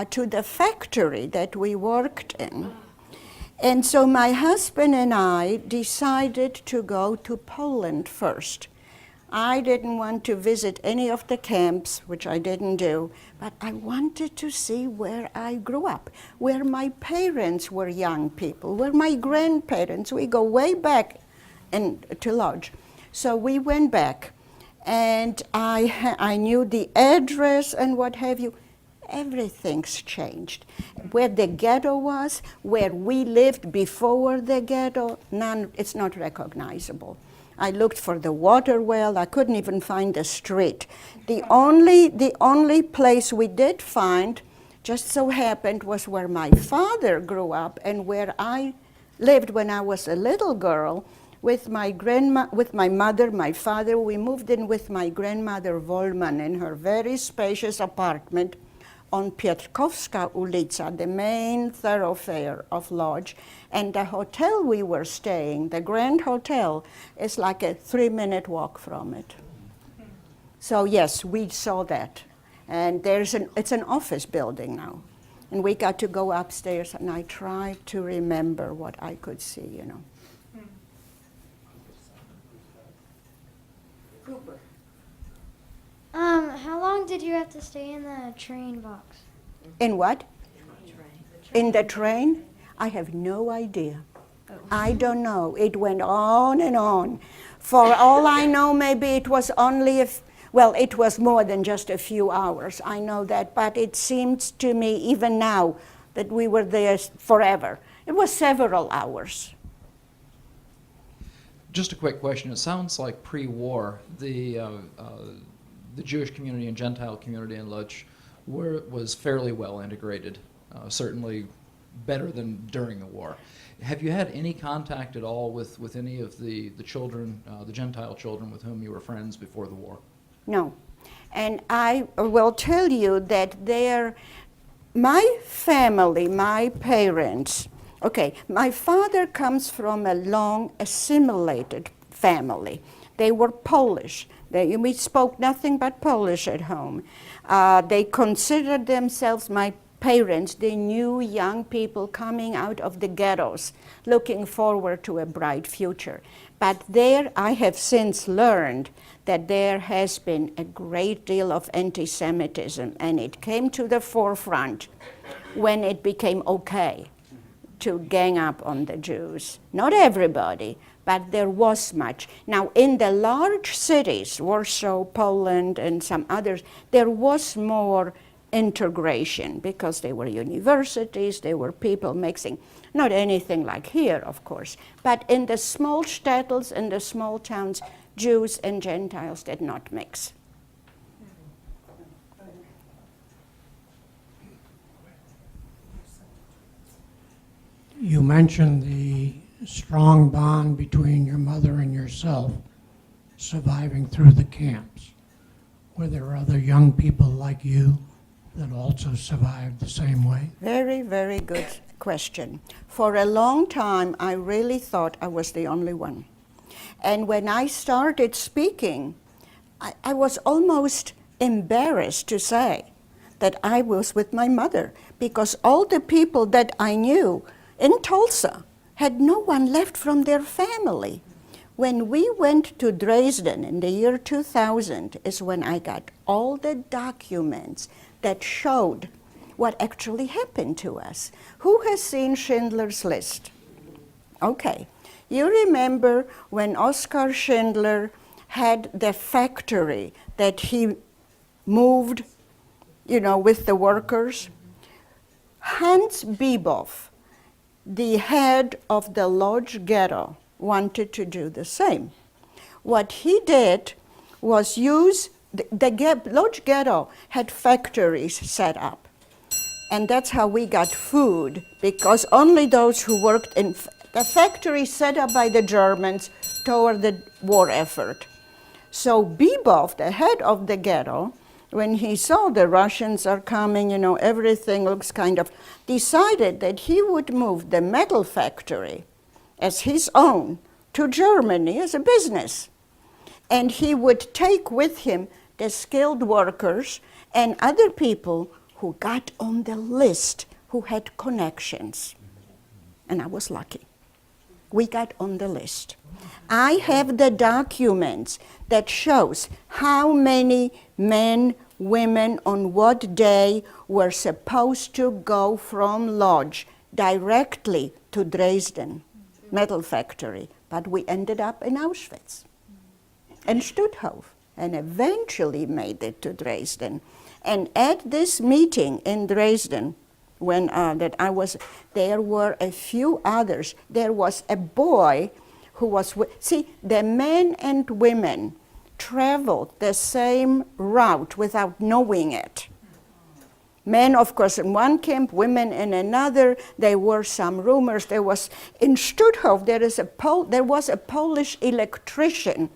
Speaker 1: to the factory that we worked in. And so my husband and I decided to go to Poland first. I didn't want to visit any of the camps, which I didn't do, but I wanted to see where I grew up, where my parents were young people, where my grandparents, we go way back to Lodz. So we went back, and I knew the address and what have you. Everything's changed. Where the ghetto was, where we lived before the ghetto, it's not recognizable. I looked for the water well, I couldn't even find the street. The only place we did find, just so happened, was where my father grew up and where I lived when I was a little girl with my mother, my father. We moved in with my grandmother Wolman in her very spacious apartment on Piotrkowska ulica, the main thoroughfare of Lodz. And the hotel we were staying, the Grand Hotel, is like a 3-minute walk from it. So yes, we saw that. And it's an office building now. And we got to go upstairs, and I tried to remember what I could see,
Speaker 3: Cooper.
Speaker 8: How long did you have to stay in the train box?
Speaker 1: In what? In the train? I have no idea. I don't know. It went on and on. For all I know, maybe it was only it was more than just a few hours. I know that, but it seems to me even now that we were there forever. It was several hours.
Speaker 9: Just a quick question. It sounds like pre-war, the Jewish community and Gentile community in Lodz was fairly well integrated, certainly better than during the war. Have you had any contact at all with any of the children, the Gentile children with whom you were friends before the war?
Speaker 1: No. And I will tell you that my family, my parents, my father comes from a long assimilated family. They were Polish. We spoke nothing but Polish at home. They considered themselves, my parents, the new young people coming out of the ghettos, looking forward to a bright future. But there I have since learned that there has been a great deal of anti-Semitism, and it came to the forefront when it became okay to gang up on the Jews. Not everybody, but there was much. Now, in the large cities, Warsaw, Poland, and some others, there was more integration because they were universities, they were people mixing. Not anything like here, of course, but in the small shtetls, in the small towns, Jews and Gentiles did not mix.
Speaker 10: You mentioned the strong bond between your mother and yourself surviving through the camps. Were there other young people like you that also survived the same way?
Speaker 1: Very, very good question. For a long time, I really thought I was the only one. And when I started speaking, I was almost embarrassed to say that I was with my mother, because all the people that I knew in Tulsa had no one left from their family. When we went to Dresden in the year 2000 is when I got all the documents that showed what actually happened to us. Who has seen Schindler's List? Okay. You remember when Oskar Schindler had the factory that he moved, with the workers? Hans Beboff, the head of the Lodz ghetto, wanted to do the same. What he did was use, the Lodz ghetto had factories set up. And that's how we got food, because only those who worked in the factories set up by the Germans toward the war effort. So Bebov, the head of the ghetto, when he saw the Russians are coming, you know, everything looks kind of, decided that he would move the metal factory as his own to Germany as a business. And he would take with him the skilled workers and other people who got on the list, who had connections. And I was lucky. We got on the list. I have the documents that shows how many men, women, on what day were supposed to go from Lodz directly to Dresden metal factory. But we ended up in Auschwitz and Stutthof, and eventually made it to Dresden. And at this meeting in Dresden, when that I was, there were a few others. There was a boy who was, see, the men and women traveled the same route without knowing it. Men, of course, in one camp, women in another. There were some rumors. There was, in Stutthof, there was a Polish electrician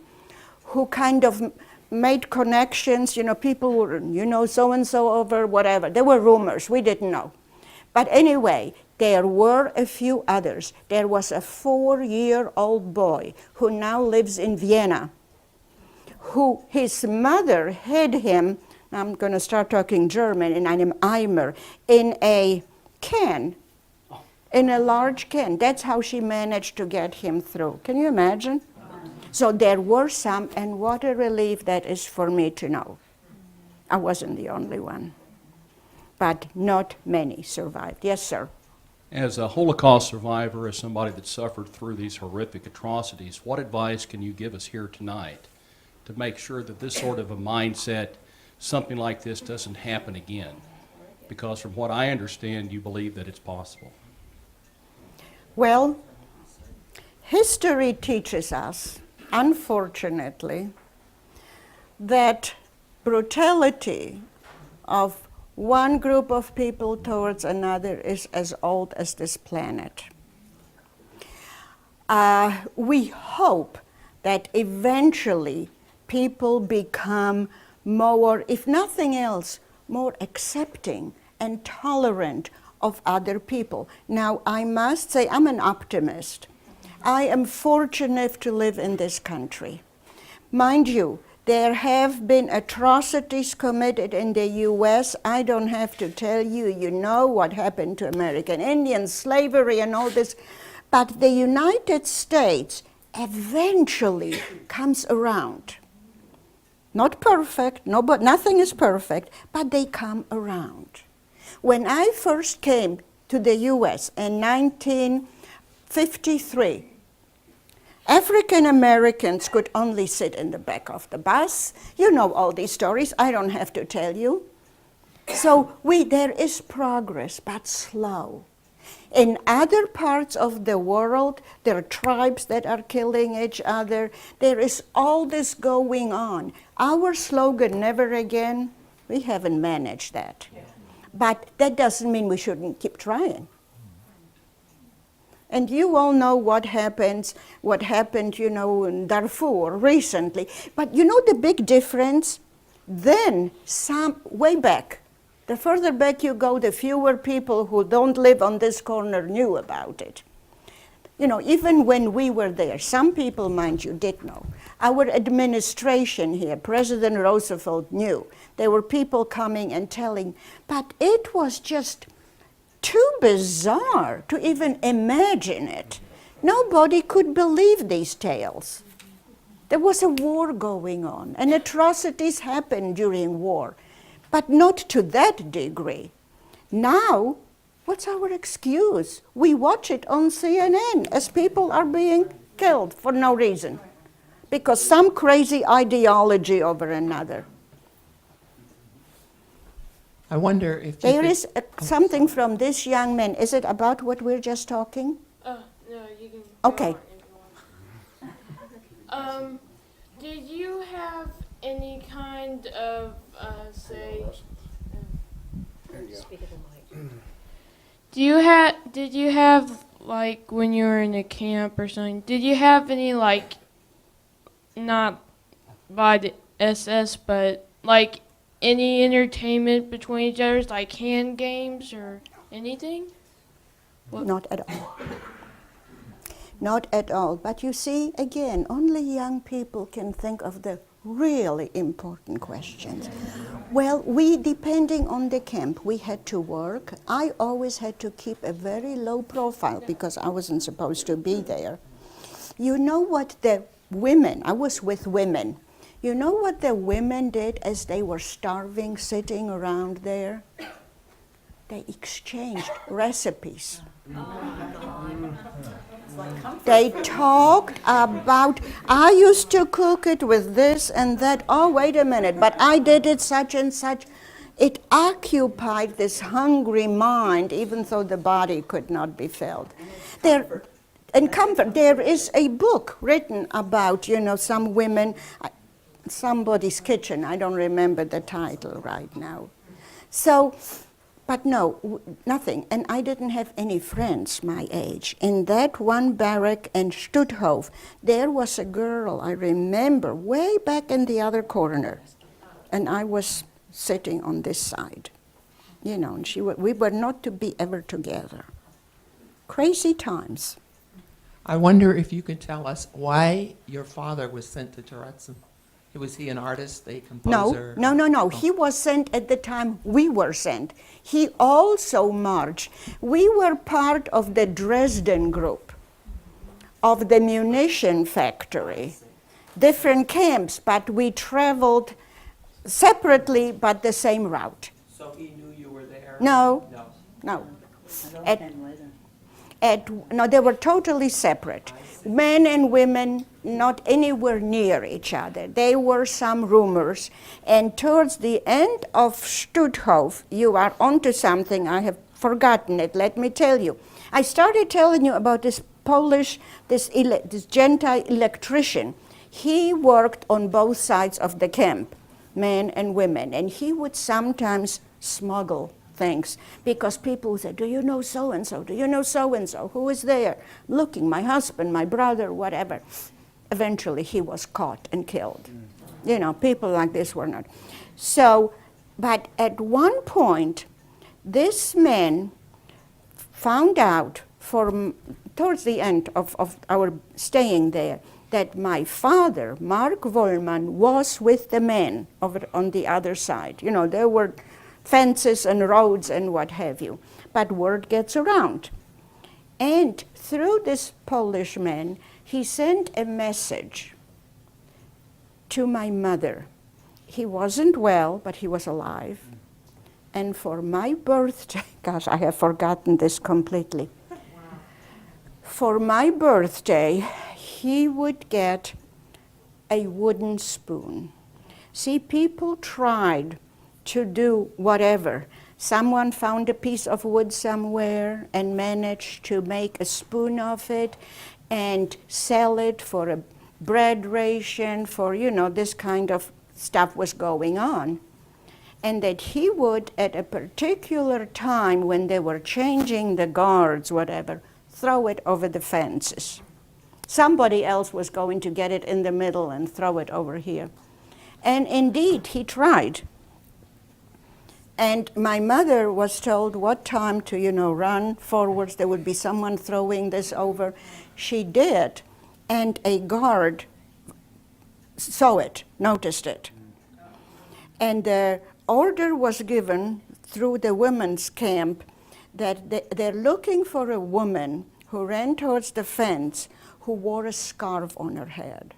Speaker 1: who kind of made connections, you know, people were, you know, so-and-so over, whatever. There were rumors, we didn't know. But anyway, there were a few others. There was a 4-year-old boy who now lives in Vienna, who his mother hid him, I'm going to start talking German, in einem Eimer, in a can, in a large can. That's how she managed to get him through. Can you imagine? So there were some, and what a relief that is for me to know. I wasn't the only one, but not many survived. Yes, sir.
Speaker 11: As a Holocaust survivor, as somebody that suffered through these horrific atrocities, what advice can you give us here tonight to make sure that this sort of a mindset, something like this doesn't happen again? Because from what I understand, you believe that it's possible.
Speaker 1: Well, history teaches us, unfortunately, that brutality of one group of people towards another is as old as this planet. We hope that eventually people become more, if nothing else, more accepting and tolerant of other people. Now, I must say, I'm an optimist. I am fortunate to live in this country. Mind you, there have been atrocities committed in the US. I don't have to tell you, you know what happened to American Indians, slavery and all this. But the United States eventually comes around. Not perfect, nothing is perfect, but they come around. When I first came to the US in 1953, African Americans could only sit in the back of the bus. You know all these stories, I don't have to tell you. So there is progress, but slow. In other parts of the world, there are tribes that are killing each other. There is all this going on. Our slogan, never again, we haven't managed that. Yeah. But that doesn't mean we shouldn't keep trying. And you all know what happened, you know, in Darfur recently. But you know the big difference? Then, way back, the further back you go, the fewer people who don't live on this corner knew about it. You know, even when we were there, some people, mind you, did know. Our administration here, President Roosevelt knew. There were people coming and telling, but it was just too bizarre to even imagine it. Nobody could believe these tales. There was a war going on, and atrocities happened during war, but not to that degree. Now, what's our excuse? We watch it on CNN as people are being killed for no reason, because some crazy ideology over another.
Speaker 12: I wonder if
Speaker 1: there is something from this young man. Is it about what we're just talking?
Speaker 2: No, you can.
Speaker 1: Okay.
Speaker 2: Did you have any kind of, say, did you have, like, when you were in a camp or something, did you have any, like, not by the SS, but, like, any entertainment between each other, like hand games or anything?
Speaker 1: Not at all. Not at all. But you see, again, only young people can think of the really important questions. Well, depending on the camp, we had to work. I always had to keep a very low profile because I wasn't supposed to be there. You know what the women, I was with women, you know what the women did as they were starving, sitting around there? They exchanged recipes. They talked about, I used to cook it with this and that. Oh, wait a minute, but I did it such and such. It occupied this hungry mind, even though the body could not be filled. And comfort, there is a book written about, some women, somebody's kitchen. I don't remember the title right now. So, but no, nothing. And I didn't have any friends my age. In that one barrack in Stutthof, there was a girl, I remember, way back in the other corner. And I was sitting on this side. And we were not to be ever together. Crazy times.
Speaker 12: I wonder if you could tell us why your father was sent to Dresden. Was he an artist, a composer?
Speaker 1: No.
Speaker 12: Oh.
Speaker 1: He was sent at the time we were sent. He also marched. We were part of the Dresden group of the munition factory. Different camps, but we traveled separately, but the same route.
Speaker 4: So he knew you were there?
Speaker 1: No.
Speaker 5: No,
Speaker 1: They were totally separate. Men and women not anywhere near each other. There were some rumors. And towards the end of Stutthof, you are onto something. I have forgotten it. Let me tell you. I started telling you about this Polish, this Gentile electrician. He worked on both sides of the camp, men and women. And he would sometimes smuggle things because people said, do you know so-and-so? Do you know so-and-so? Who is there? Looking, my husband, my brother, whatever. Eventually he was caught and killed. People like this were not. So, but at one point, this man found out towards the end of our staying there that my father, Mark Wollman, was with the men over on the other side. There were fences and roads and what have you. But word gets around. And through this Polish man, he sent a message to my mother. He wasn't well, but he was alive. And for my birthday, gosh, I have forgotten this completely. Wow. For my birthday, he would get a wooden spoon. See, people tried to do whatever. Someone found a piece of wood somewhere and managed to make a spoon of it and sell it for a bread ration, for, this kind of stuff was going on. And that he would, at a particular time when they were changing the guards, whatever, throw it over the fences. Somebody else was going to get it in the middle and throw it over here. And indeed, he tried. And my mother was told what time to, run forwards. There would be someone throwing this over. She did, and a guard saw it, noticed it. And the order was given through the women's camp that they're looking for a woman who ran towards the fence who wore a scarf on her head.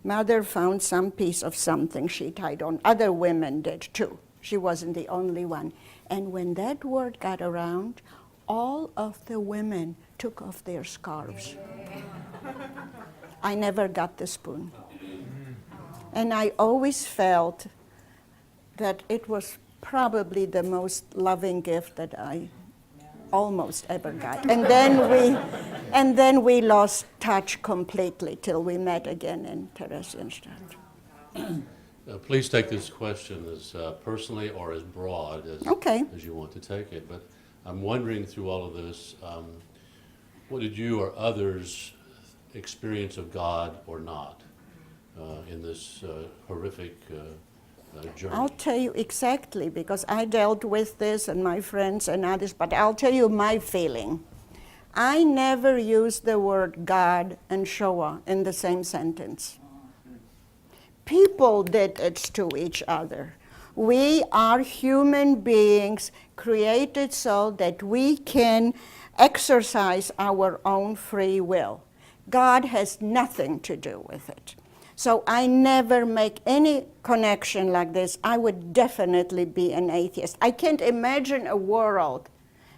Speaker 1: Mother found some piece of something she tied on. Other women did too. She wasn't the only one. And when that word got around, all of the women took off their scarves. I never got the spoon. And I always felt that it was probably the most loving gift that I almost ever got. And then And then we lost touch completely till we met again in Theresienstadt.
Speaker 13: Please take this question as personally or as broad as you want to take it. But I'm wondering through all of this, what did you or others experience of God or not in this horrific journey?
Speaker 1: I'll tell you exactly, because I dealt with this and my friends and others, but I'll tell you my feeling. I never used the word God and Shoah in the same sentence. People did it to each other. We are human beings created so that we can exercise our own free will. God has nothing to do with it. So I never make any connection like this. I would definitely be an atheist. I can't imagine a world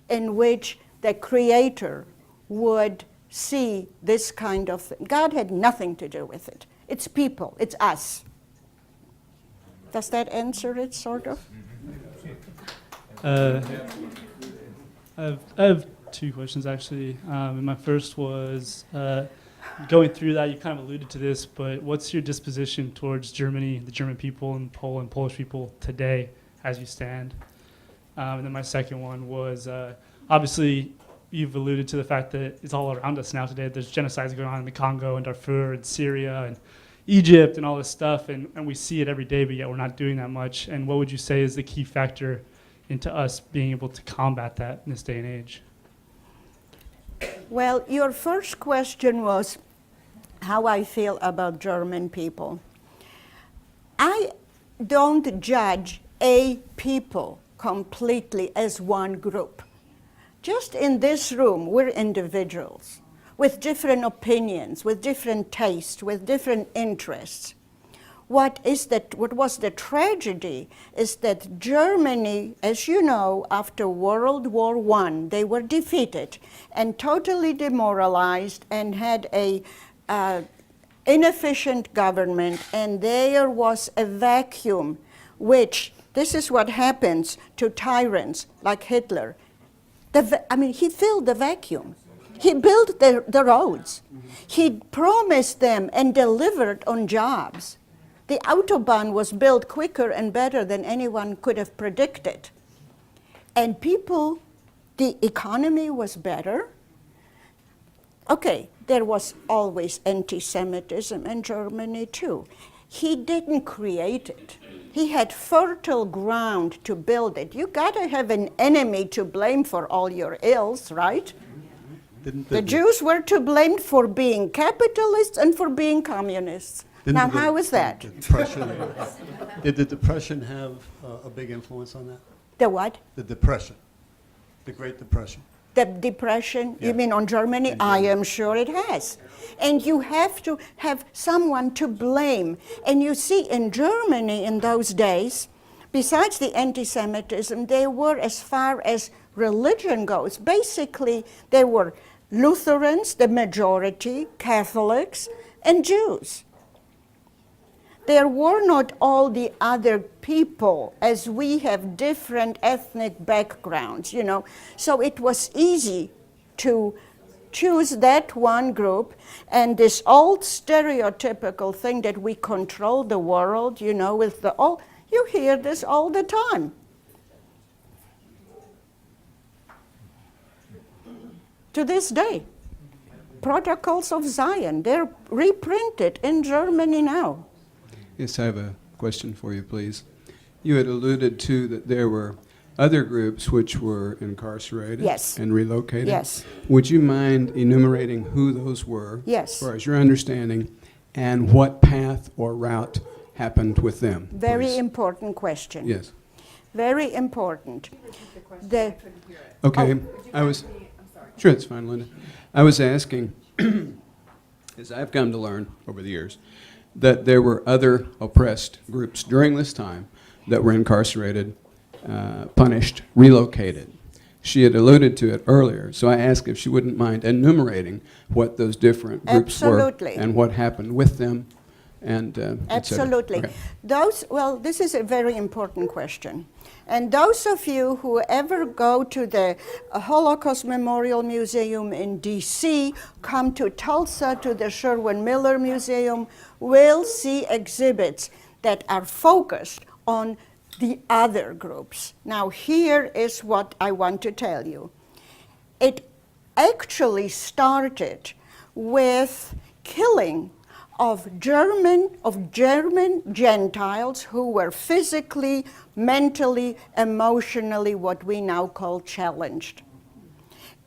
Speaker 1: in which the Creator would see this kind of thing. God had nothing to do with it. It's people, it's us. Does that answer it, sort of?
Speaker 14: I have two questions, actually. And my first was, going through that, you kind of alluded to this, but what's your disposition towards Germany, the German people, and Poland, Polish people today as you stand? And then my second one was, obviously, you've alluded to the fact that it's all around us now today. There's genocides going on in the Congo and Darfur and Syria and Egypt and all this stuff, and we see it every day, but yet we're not doing that much. And what would you say is the key factor into us being able to combat that in this day and age?
Speaker 1: Well, your first question was how I feel about German people. I don't judge a people completely as one group. Just in this room, we're individuals with different opinions, with different tastes, with different interests. What was the tragedy is that Germany, as you know, after World War I, they were defeated and totally demoralized and had a inefficient government, and there was a vacuum, which, this is what happens to tyrants like Hitler. He filled the vacuum. He built the roads. He promised them and delivered on jobs. The Autobahn was built quicker and better than anyone could have predicted. And people, the economy was better. Okay, there was always anti-Semitism in Germany too. He didn't create it. He had fertile ground to build it. You gotta have an enemy to blame for all your ills, right? The Jews were to blame for being capitalists and for being communists. Now, how is that?
Speaker 6: Did the Depression have a big influence on that?
Speaker 1: The what?
Speaker 6: The Depression, the Great Depression.
Speaker 1: The Depression,
Speaker 6: Yeah.
Speaker 1: you mean on Germany? I am sure it has. And you have to have someone to blame. And you see, in Germany in those days, besides the anti-Semitism, they were, as far as religion goes, basically they were Lutherans, the majority, Catholics, and Jews. There were not all the other people, as we have different ethnic backgrounds, you know. So it was easy to choose that one group, and this old stereotypical thing that we control the world, you know, with the all, you hear this all the time. To this day, Protocols of Zion, they're reprinted in Germany now.
Speaker 15: Yes, I have a question for you, please. You had alluded to that there were other groups which were incarcerated
Speaker 1: Yes.
Speaker 15: and relocated.
Speaker 1: Yes.
Speaker 15: Would you mind enumerating who those were,
Speaker 1: Yes.
Speaker 15: as far as your understanding, and what path or route happened with them?
Speaker 1: Very
Speaker 15: please?
Speaker 1: important question.
Speaker 15: Yes.
Speaker 1: Very important.
Speaker 15: Okay, Sure, it's fine, Linda. I was asking, as I've come to learn over the years, that there were other oppressed groups during this time that were incarcerated, punished, relocated. She had alluded to it earlier, so I asked if she wouldn't mind enumerating what those different groups
Speaker 1: Absolutely.
Speaker 15: were and what happened with them and et cetera?
Speaker 1: Absolutely.
Speaker 15: Okay.
Speaker 1: Well, this is a very important question. And those of you who ever go to the Holocaust Memorial Museum in DC, come to Tulsa to the Sherwin Miller Museum, will see exhibits that are focused on the other groups. Now, here is what I want to tell you. It actually started with killing of German Gentiles who were physically, mentally, emotionally, what we now call challenged.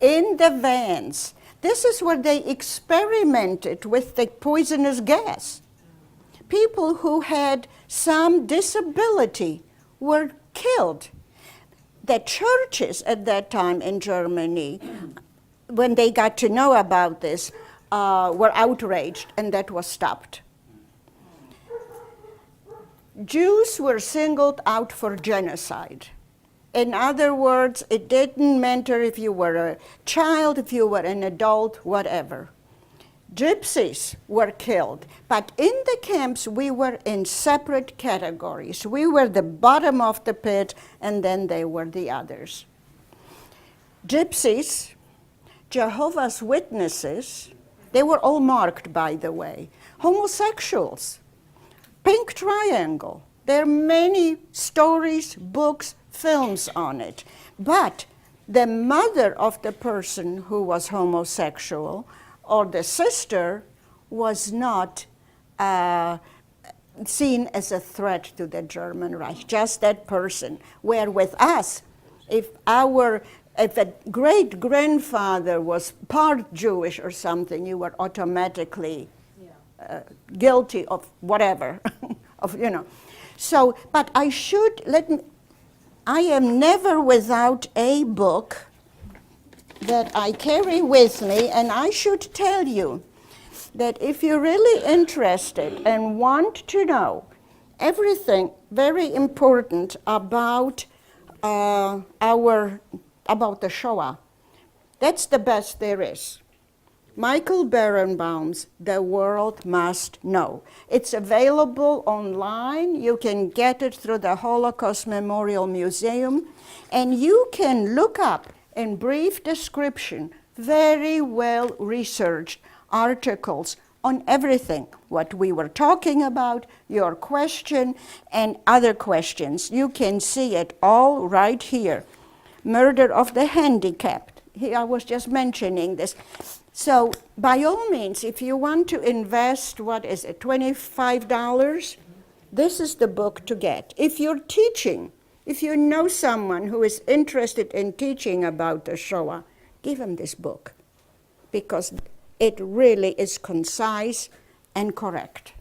Speaker 1: In the vans, this is where they experimented with the poisonous gas. People who had some disability were killed. The churches at that time in Germany, when they got to know about this, were outraged, and that was stopped. Jews were singled out for genocide. In other words, it didn't matter if you were a child, if you were an adult, whatever. Gypsies were killed, but in the camps we were in separate categories. We were the bottom of the pit, and then they were the others. Gypsies, Jehovah's Witnesses, they were all marked, by the way. Homosexuals, pink triangle. There are many stories, books, films on it. But the mother of the person who was homosexual or the sister was not seen as a threat to the German Reich, just that person. Where with us, if a great-grandfather was part Jewish or something, you were automatically guilty of whatever, So, but I am never without a book that I carry with me, and I should tell you that if you're really interested and want to know everything very important about about the Shoah, that's the best there is. Michael Berenbaum's The World Must Know. It's available online. You can get it through the Holocaust Memorial Museum, and you can look up in brief description very well researched articles on everything, what we were talking about, your question, and other questions. You can see it all right here. Murder of the Handicapped. Here I was just mentioning this. So by all means, if you want to invest, what is it, $25, this is the book to get. If you're teaching, if you know someone who is interested in teaching about the Shoah, give them this book, because it really is concise and correct.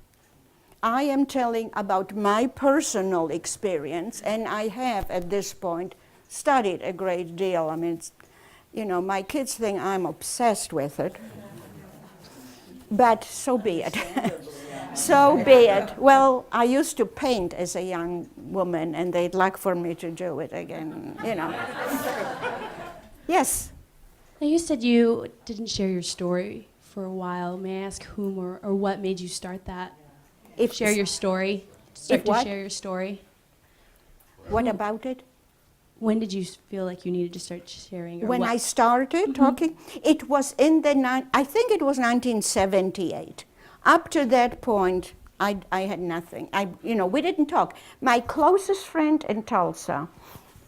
Speaker 1: I am telling about my personal experience, and I have, at this point, studied a great deal. I mean, my kids think I'm obsessed with it, but so be it. So be it. Well, I used to paint as a young woman, and they'd like for me to do it again, Yes?
Speaker 16: Now, you said you didn't share your story for a while. May I ask whom or what made you start that? Share your story. Start to share your story.
Speaker 1: What about it?
Speaker 16: When did you feel like you needed to start sharing?
Speaker 1: When I started talking, it was I think it was 1978. Up to that point, I had nothing. We didn't talk. My closest friend in Tulsa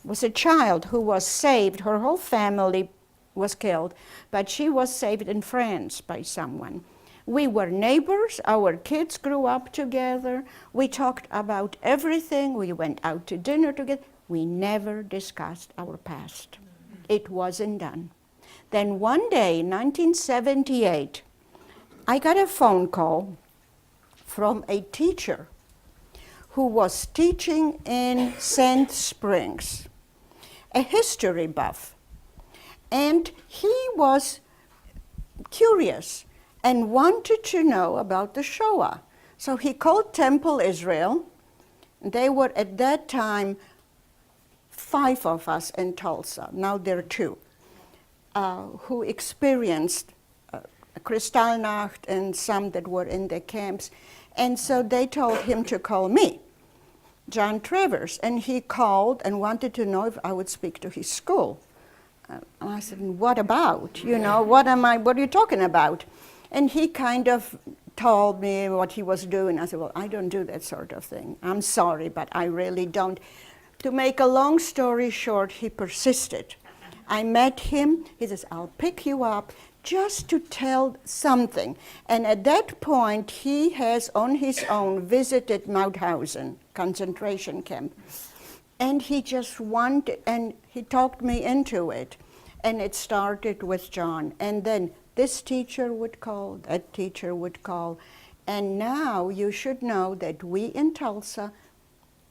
Speaker 1: was a child who was saved. Her whole family was killed, but she was saved in France by someone. We were neighbors. Our kids grew up together. We talked about everything. We went out to dinner together. We never discussed our past. It wasn't done. Then one day, 1978, I got a phone call from a teacher who was teaching in Sand Springs, a history buff. And he was curious and wanted to know about the Shoah. So he called Temple Israel. They were at that time 5 of us in Tulsa, now there are 2, who experienced Kristallnacht and some that were in the camps. And so they told him to call me, John Travers, and he called and wanted to know if I would speak to his school. And I said, what about? You know, what are you talking about? And he kind of told me what he was doing. I said, well, I don't do that sort of thing. I'm sorry, but I really don't. To make a long story short, he persisted. I met him. He says, I'll pick you up just to tell something. And at that point, he has on his own visited Mauthausen concentration camp. And he just wanted, and he talked me into it. And it started with John. And then this teacher would call, that teacher would call. And now you should know that we in Tulsa,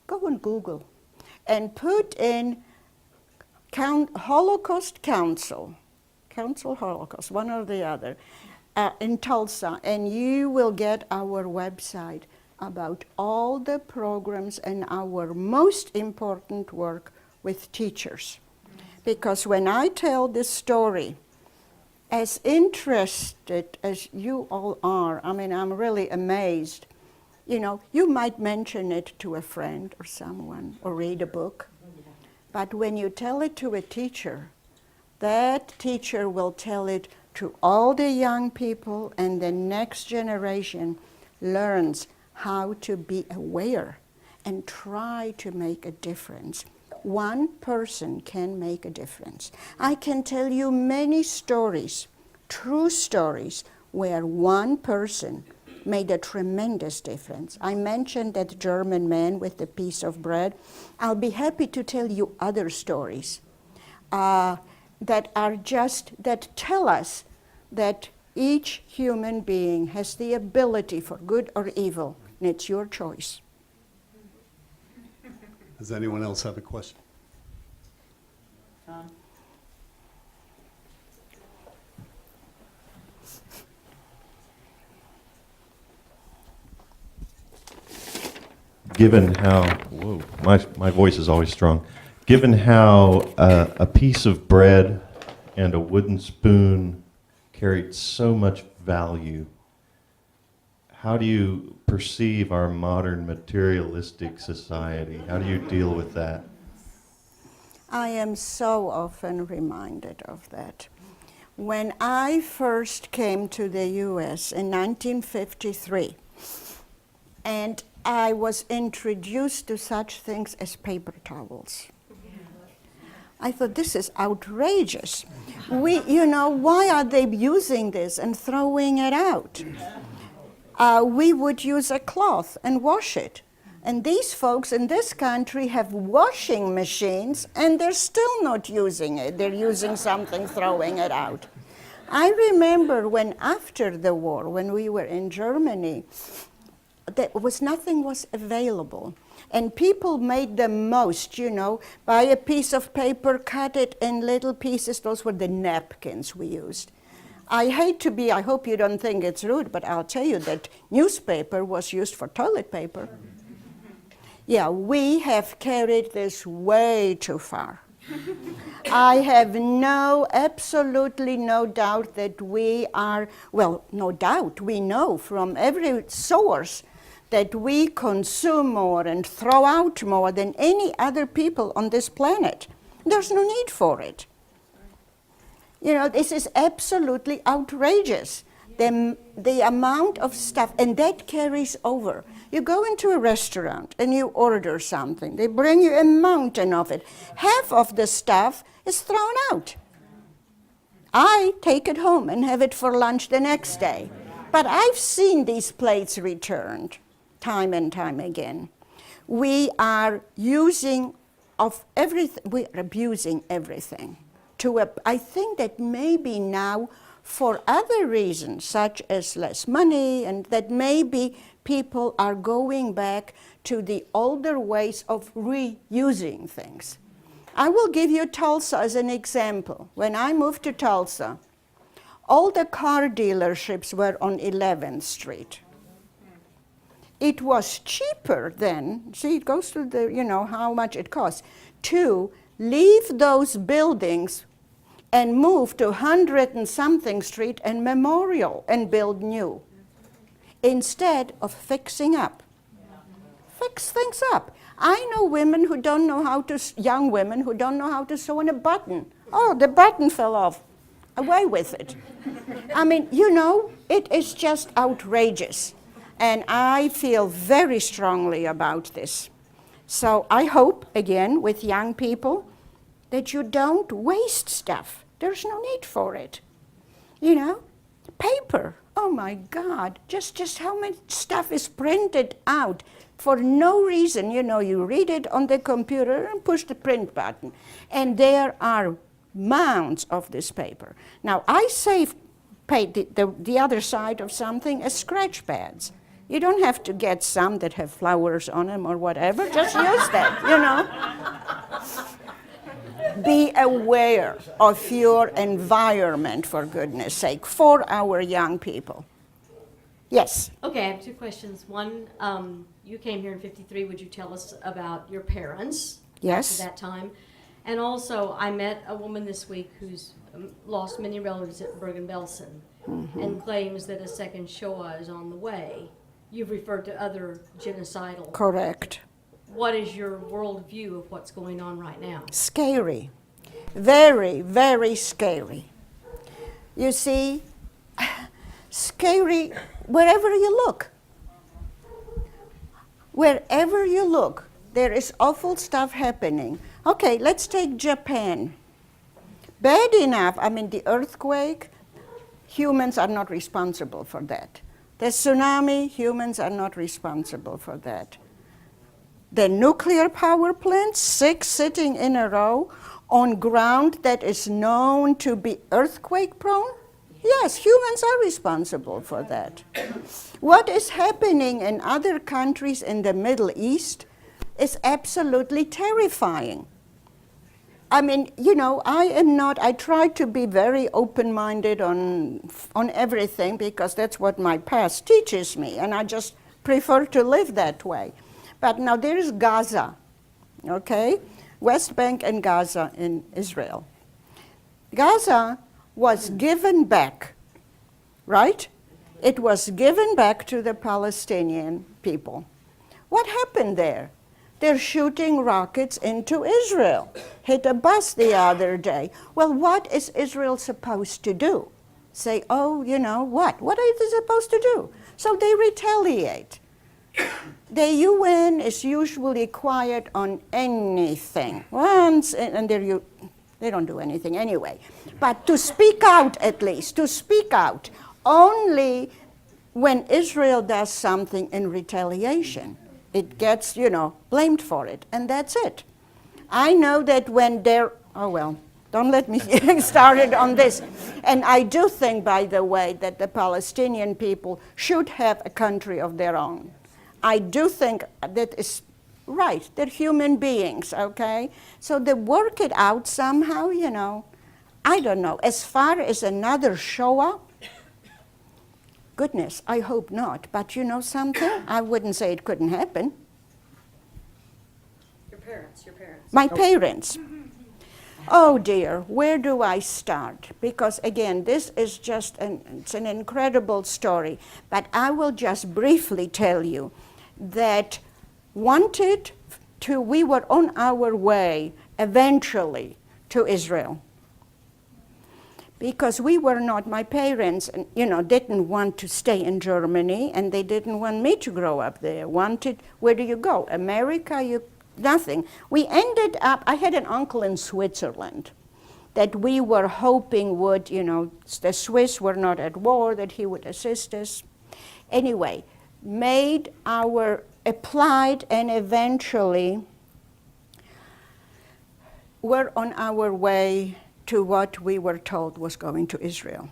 Speaker 1: go on Google and put in Holocaust Council Holocaust, one or the other, in Tulsa, and you will get our website about all the programs and our most important work with teachers. Because when I tell this story, as interested as you all are, I mean, I'm really amazed. You know, you might mention it to a friend or someone or read a book, but when you tell it to a teacher, that teacher will tell it to all the young people, and the next generation learns how to be aware and try to make a difference. One person can make a difference. I can tell you many stories, true stories, where one person made a tremendous difference. I mentioned that German man with the piece of bread. I'll be happy to tell you other stories that tell us that each human being has the ability for good or evil, and it's your choice.
Speaker 6: Does anyone else have a question?
Speaker 5: Tom?
Speaker 17: Given how, whoa, my voice is always strong. Given how a piece of bread and a wooden spoon carried so much value, how do you perceive our modern materialistic society? How do you deal with that?
Speaker 1: I am so often reminded of that. When I first came to the US in 1953, and I was introduced to such things as paper towels. I thought, this is outrageous. Why are they using this and throwing it out? We would use a cloth and wash it. And these folks in this country have washing machines, and they're still not using it. They're using something, throwing it out. I remember when after the war, when we were in Germany, nothing was available. And people made the most, buy a piece of paper, cut it in little pieces. Those were the napkins we used. I hope you don't think it's rude, but I'll tell you that newspaper was used for toilet paper. Yeah, we have carried this way too far. I have absolutely no doubt that we know from every source that we consume more and throw out more than any other people on this planet. There's no need for it. This is absolutely outrageous. The amount of stuff, and that carries over. You go into a restaurant and you order something. They bring you a mountain of it. Half of the stuff is thrown out. I take it home and have it for lunch the next day. But I've seen these plates returned time and time again. We are abusing everything. I think that maybe now, for other reasons, such as less money, and that maybe people are going back to the older ways of reusing things. I will give you Tulsa as an example. When I moved to Tulsa, all the car dealerships were on 11th Street. It was cheaper then, see, it goes to how much it costs, to leave those buildings and move to 100 and something Street and Memorial and build new. instead of fixing up. Fix things up. I know women who don't know how to, young women who don't know how to sew in a button. Oh, the button fell off. Away with it. I mean, you know, it is just outrageous. And I feel very strongly about this. So I hope, again, with young people, that you don't waste stuff. There's no need for it. You know, paper. Oh my God, just how much stuff is printed out for no reason. You know, you read it on the computer and push the print button. And there are mounds of this paper. Now, I save the other side of something as scratch pads. You don't have to get some that have flowers on them or whatever. Just use that, you know. Be aware of your environment, for goodness sake, for our young people. Yes?
Speaker 18: Okay, I have two questions. One, you came here in '53. Would you tell us about your parents?
Speaker 1: Yes.
Speaker 18: At that time? And also, I met a woman this week who's lost many relatives at Bergen-Belsen and claims that a second Shoah is on the way. You've referred to other genocidal.
Speaker 1: Correct.
Speaker 18: What is your worldview of what's going on right now?
Speaker 1: Scary. Very, very scary. You see, scary wherever you look. Wherever you look, there is awful stuff happening. Okay, let's take Japan. Bad enough, I mean, the earthquake, humans are not responsible for that. The tsunami, humans are not responsible for that. The nuclear power plants, 6 sitting in a row on ground that is known to be earthquake prone? Yes, humans are responsible for that. What is happening in other countries in the Middle East is absolutely terrifying. I mean, you know, I try to be very open-minded on everything because that's what my past teaches me, and I just prefer to live that way. But now there is Gaza, okay? West Bank and Gaza in Israel. Gaza was given back, right? It was given back to the Palestinian people. What happened there? They're shooting rockets into Israel. Hit a bus the other day. Well, what is Israel supposed to do? Say, oh, you know, what? What are they supposed to do? So they retaliate. The UN is usually quiet on anything. Once, and they don't do anything anyway. But to speak out, at least, to speak out, only when Israel does something in retaliation. It gets, you know, blamed for it, and that's it. I know that when they're, oh well, don't let me get started on this. And I do think, by the way, that the Palestinian people should have a country of their own. I do think that is right. They're human beings, okay? So they work it out somehow, you know. I don't know. As far as another Shoah, goodness, I hope not. But you know something? I wouldn't say it couldn't happen.
Speaker 18: Your parents.
Speaker 1: My parents. Oh dear, where do I start? Because again, this is just it's an incredible story. But I will just briefly tell you that we were on our way eventually to Israel. Because we were not, my parents, you know, didn't want to stay in Germany, and they didn't want me to grow up there. Wanted, where do you go? America, nothing. We ended up, I had an uncle in Switzerland that we were hoping would, you know, the Swiss were not at war, that he would assist us. Anyway, applied, and eventually were on our way to what we were told was going to Israel.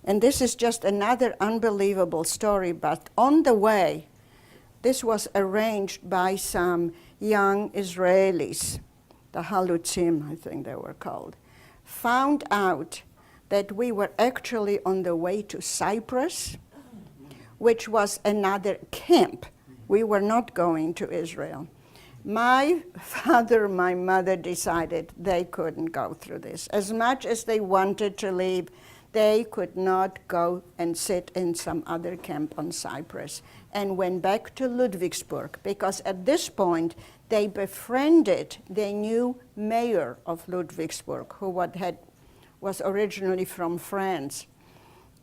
Speaker 1: And this is just another unbelievable story, but on the way, this was arranged by some young Israelis, the Halutzim, I think they were called, found out that we were actually on the way to Cyprus, which was another camp. We were not going to Israel. My father, my mother decided they couldn't go through this. As much as they wanted to leave, they could not go and sit in some other camp on Cyprus and went back to Ludwigsburg, because at this point they befriended the new mayor of Ludwigsburg, who was originally from France.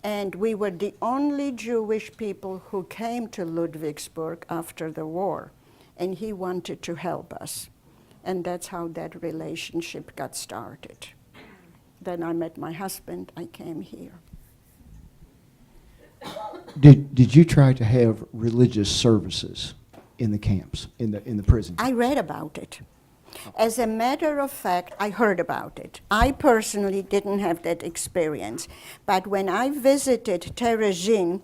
Speaker 1: And we were the only Jewish people who came to Ludwigsburg after the war, and he wanted to help us. And that's how that relationship got started. Then I met my husband, I came here.
Speaker 19: Did you try to have religious services in the camps, in the prison?
Speaker 1: I read about it. As a matter of fact, I heard about it. I personally didn't have that experience. But when I visited Terezin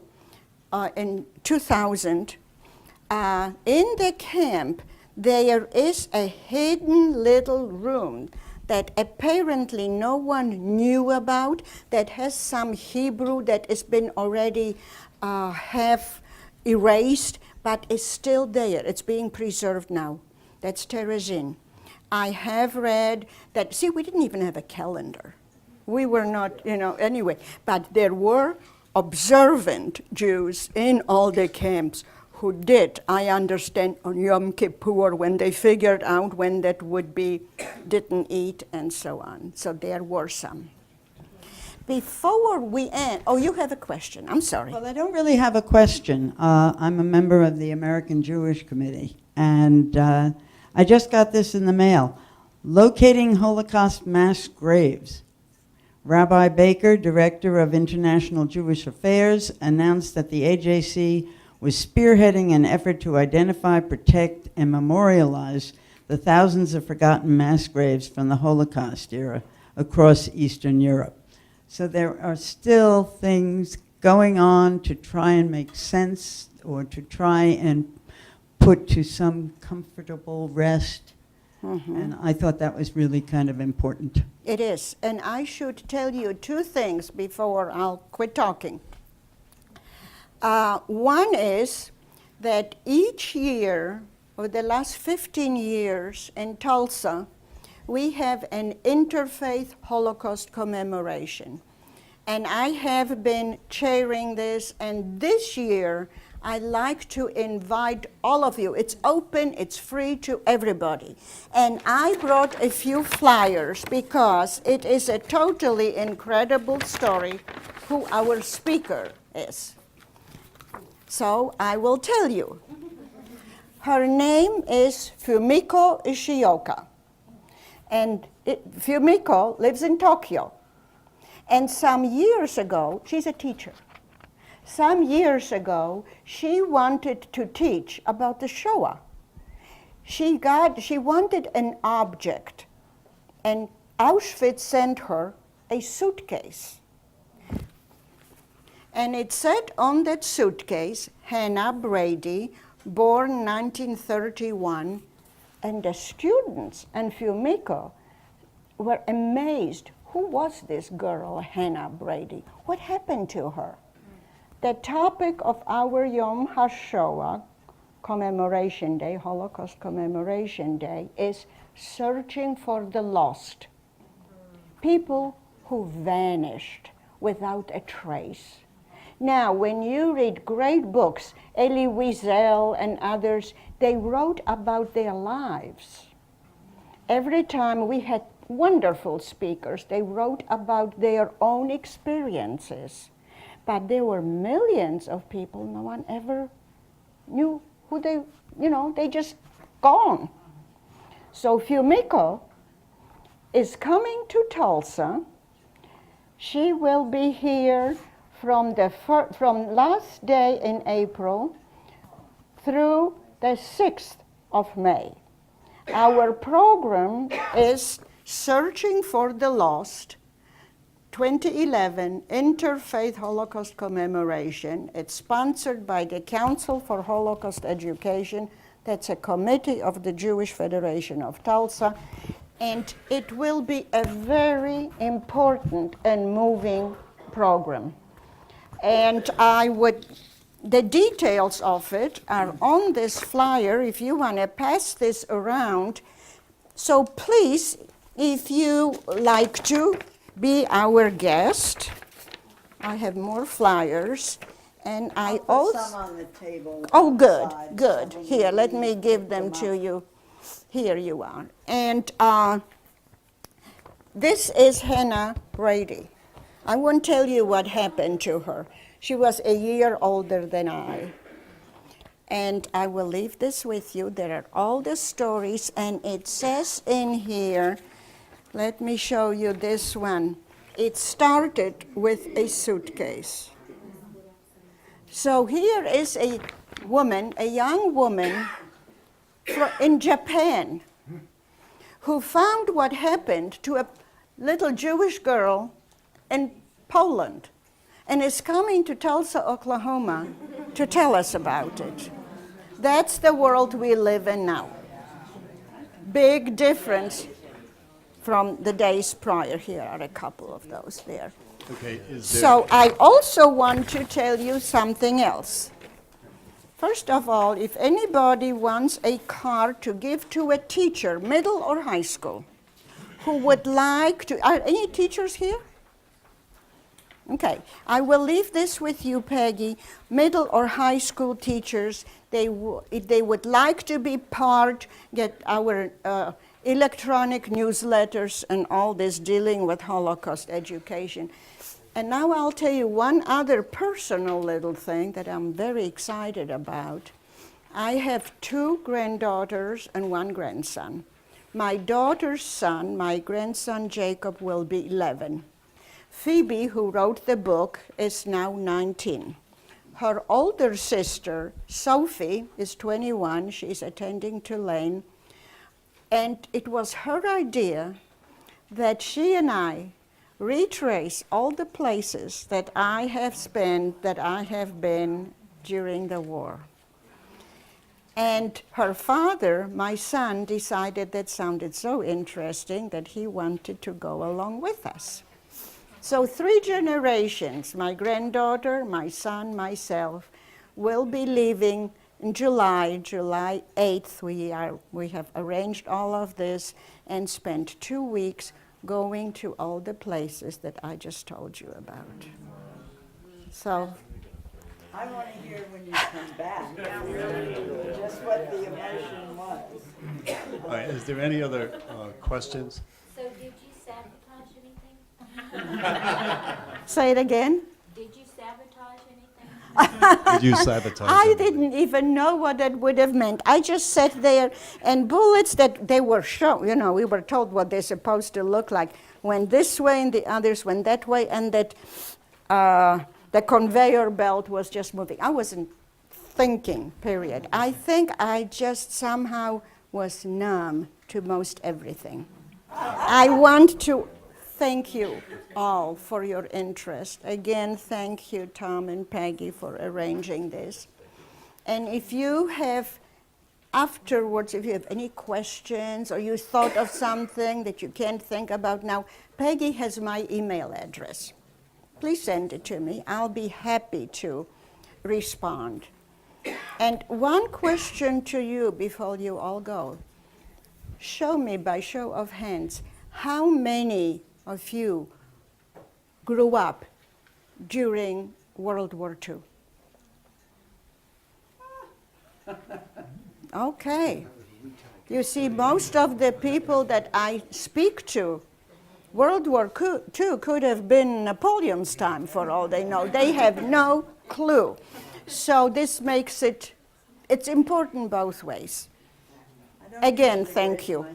Speaker 1: in 2000, in the camp, there is a hidden little room that apparently no one knew about, that has some Hebrew that has been already half erased, but is still there. It's being preserved now. That's Terezin. I have read that, see, we didn't even have a calendar. We were not, anyway, but there were observant Jews in all the camps who did, I understand, on Yom Kippur, when they figured out when that would be, didn't eat, and so on. So there were some. Before we end, oh, you have a question, I'm sorry.
Speaker 20: Well, I don't really have a question. I'm a member of the American Jewish Committee, and I just got this in the mail. Locating Holocaust mass graves. Rabbi Baker, Director of International Jewish Affairs, announced that the AJC was spearheading an effort to identify, protect, and memorialize the thousands of forgotten mass graves from the Holocaust era across Eastern Europe. So there are still things going on to try and make sense, or to try and put to some comfortable rest.
Speaker 1: Mm-hmm.
Speaker 20: And I thought that was really kind of important.
Speaker 1: It is, and I should tell you two things before I'll quit talking. One is that each year, over the last 15 years in Tulsa, we have an interfaith Holocaust commemoration. And I have been chairing this, and this year I'd like to invite all of you. It's open, it's free to everybody. And I brought a few flyers because it is a totally incredible story who our speaker is. So I will tell you. Her name is Fumiko Ishioka. And Fumiko lives in Tokyo. And some years ago, she's a teacher. Some years ago, she wanted to teach about the Shoah. She wanted an object, and Auschwitz sent her a suitcase. And it said on that suitcase, Hannah Brady, born 1931, and the students and Fumiko were amazed. Who was this girl, Hannah Brady? What happened to her? The topic of our Yom HaShoah Commemoration Day, Holocaust Commemoration Day, is searching for the lost. People who vanished without a trace. Now, when you read great books, Elie Wiesel and others, they wrote about their lives. Every time we had wonderful speakers, they wrote about their own experiences. But there were millions of people, no one ever knew who they just gone. So Fumiko is coming to Tulsa. She will be here from last day in April through the 6th of May. Our program is Searching for the Lost, 2011 Interfaith Holocaust Commemoration. It's sponsored by the Council for Holocaust Education. That's a committee of the Jewish Federation of Tulsa. And it will be a very important and moving program. And the details of it are on this flyer if you want to pass this around. So please, if you like to be our guest, I have more flyers, and I
Speaker 20: I'll put
Speaker 1: also...
Speaker 20: some on the table.
Speaker 1: Oh, good,
Speaker 20: outside,
Speaker 1: good.
Speaker 20: so when
Speaker 1: Here,
Speaker 20: we
Speaker 1: let
Speaker 20: leave,
Speaker 1: me give
Speaker 20: pick
Speaker 1: them
Speaker 20: up.
Speaker 1: to you. Here you are. And this is Hannah Brady. I won't tell you what happened to her. She was a year older than I. And I will leave this with you. There are all the stories, and it says in here, let me show you this one. It started with a suitcase. So here is a woman, a young woman in Japan, who found what happened to a little Jewish girl in Poland, and is coming to Tulsa, Oklahoma to tell us about it. That's the world we live in now. Big difference from the days prior. Here are a couple of those there.
Speaker 6: Okay,
Speaker 1: So I also want to tell you something else. First of all, if anybody wants a card to give to a teacher, middle or high school, who would like to, are any teachers here? Okay, I will leave this with you, Peggy. Middle or high school teachers, if they would like to be part, get our electronic newsletters and all this dealing with Holocaust education. And now I'll tell you one other personal little thing that I'm very excited about. I have 2 granddaughters and 1 grandson. My daughter's son, my grandson Jacob, will be 11. Phoebe, who wrote the book, is now 19. Her older sister, Sophie, is 21. She's attending Tulane. And it was her idea that she and I retrace all the places that I have spent, that I have been during the war. And her father, my son, decided that sounded so interesting that he wanted to go along with us. So 3 generations, my granddaughter, my son, myself, will be leaving in July 8th. We have arranged all of this and spent 2 weeks going to all the places that I just told you about. So
Speaker 20: I want to hear when you come back, just what the emotion was.
Speaker 6: All right, is there any other questions?
Speaker 7: So did you sabotage anything?
Speaker 1: say it again.
Speaker 7: Did you sabotage anything?
Speaker 6: Did you sabotage
Speaker 1: I
Speaker 6: anything?
Speaker 1: didn't even know what that would have meant. I just sat there, and bullets that they were shown, you know, we were told what they're supposed to look like, went this way and the others went that way, and that the conveyor belt was just moving. I wasn't thinking, period. I think I just somehow was numb to most everything. I want to thank you all for your interest. Again, thank you, Tom and Peggy, for arranging this. And if you have, afterwards, if you have any questions or you thought of something that you can't think about now, Peggy has my email address. Please send it to me. I'll be happy to respond. And one question to you before you all go. Show me, by show of hands, how many of you grew up during World War II? Okay. You see, most of the people that I speak to, World War II could have been Napoleon's time for all they know. They have no clue. So this makes it's important both ways. Again, thank you.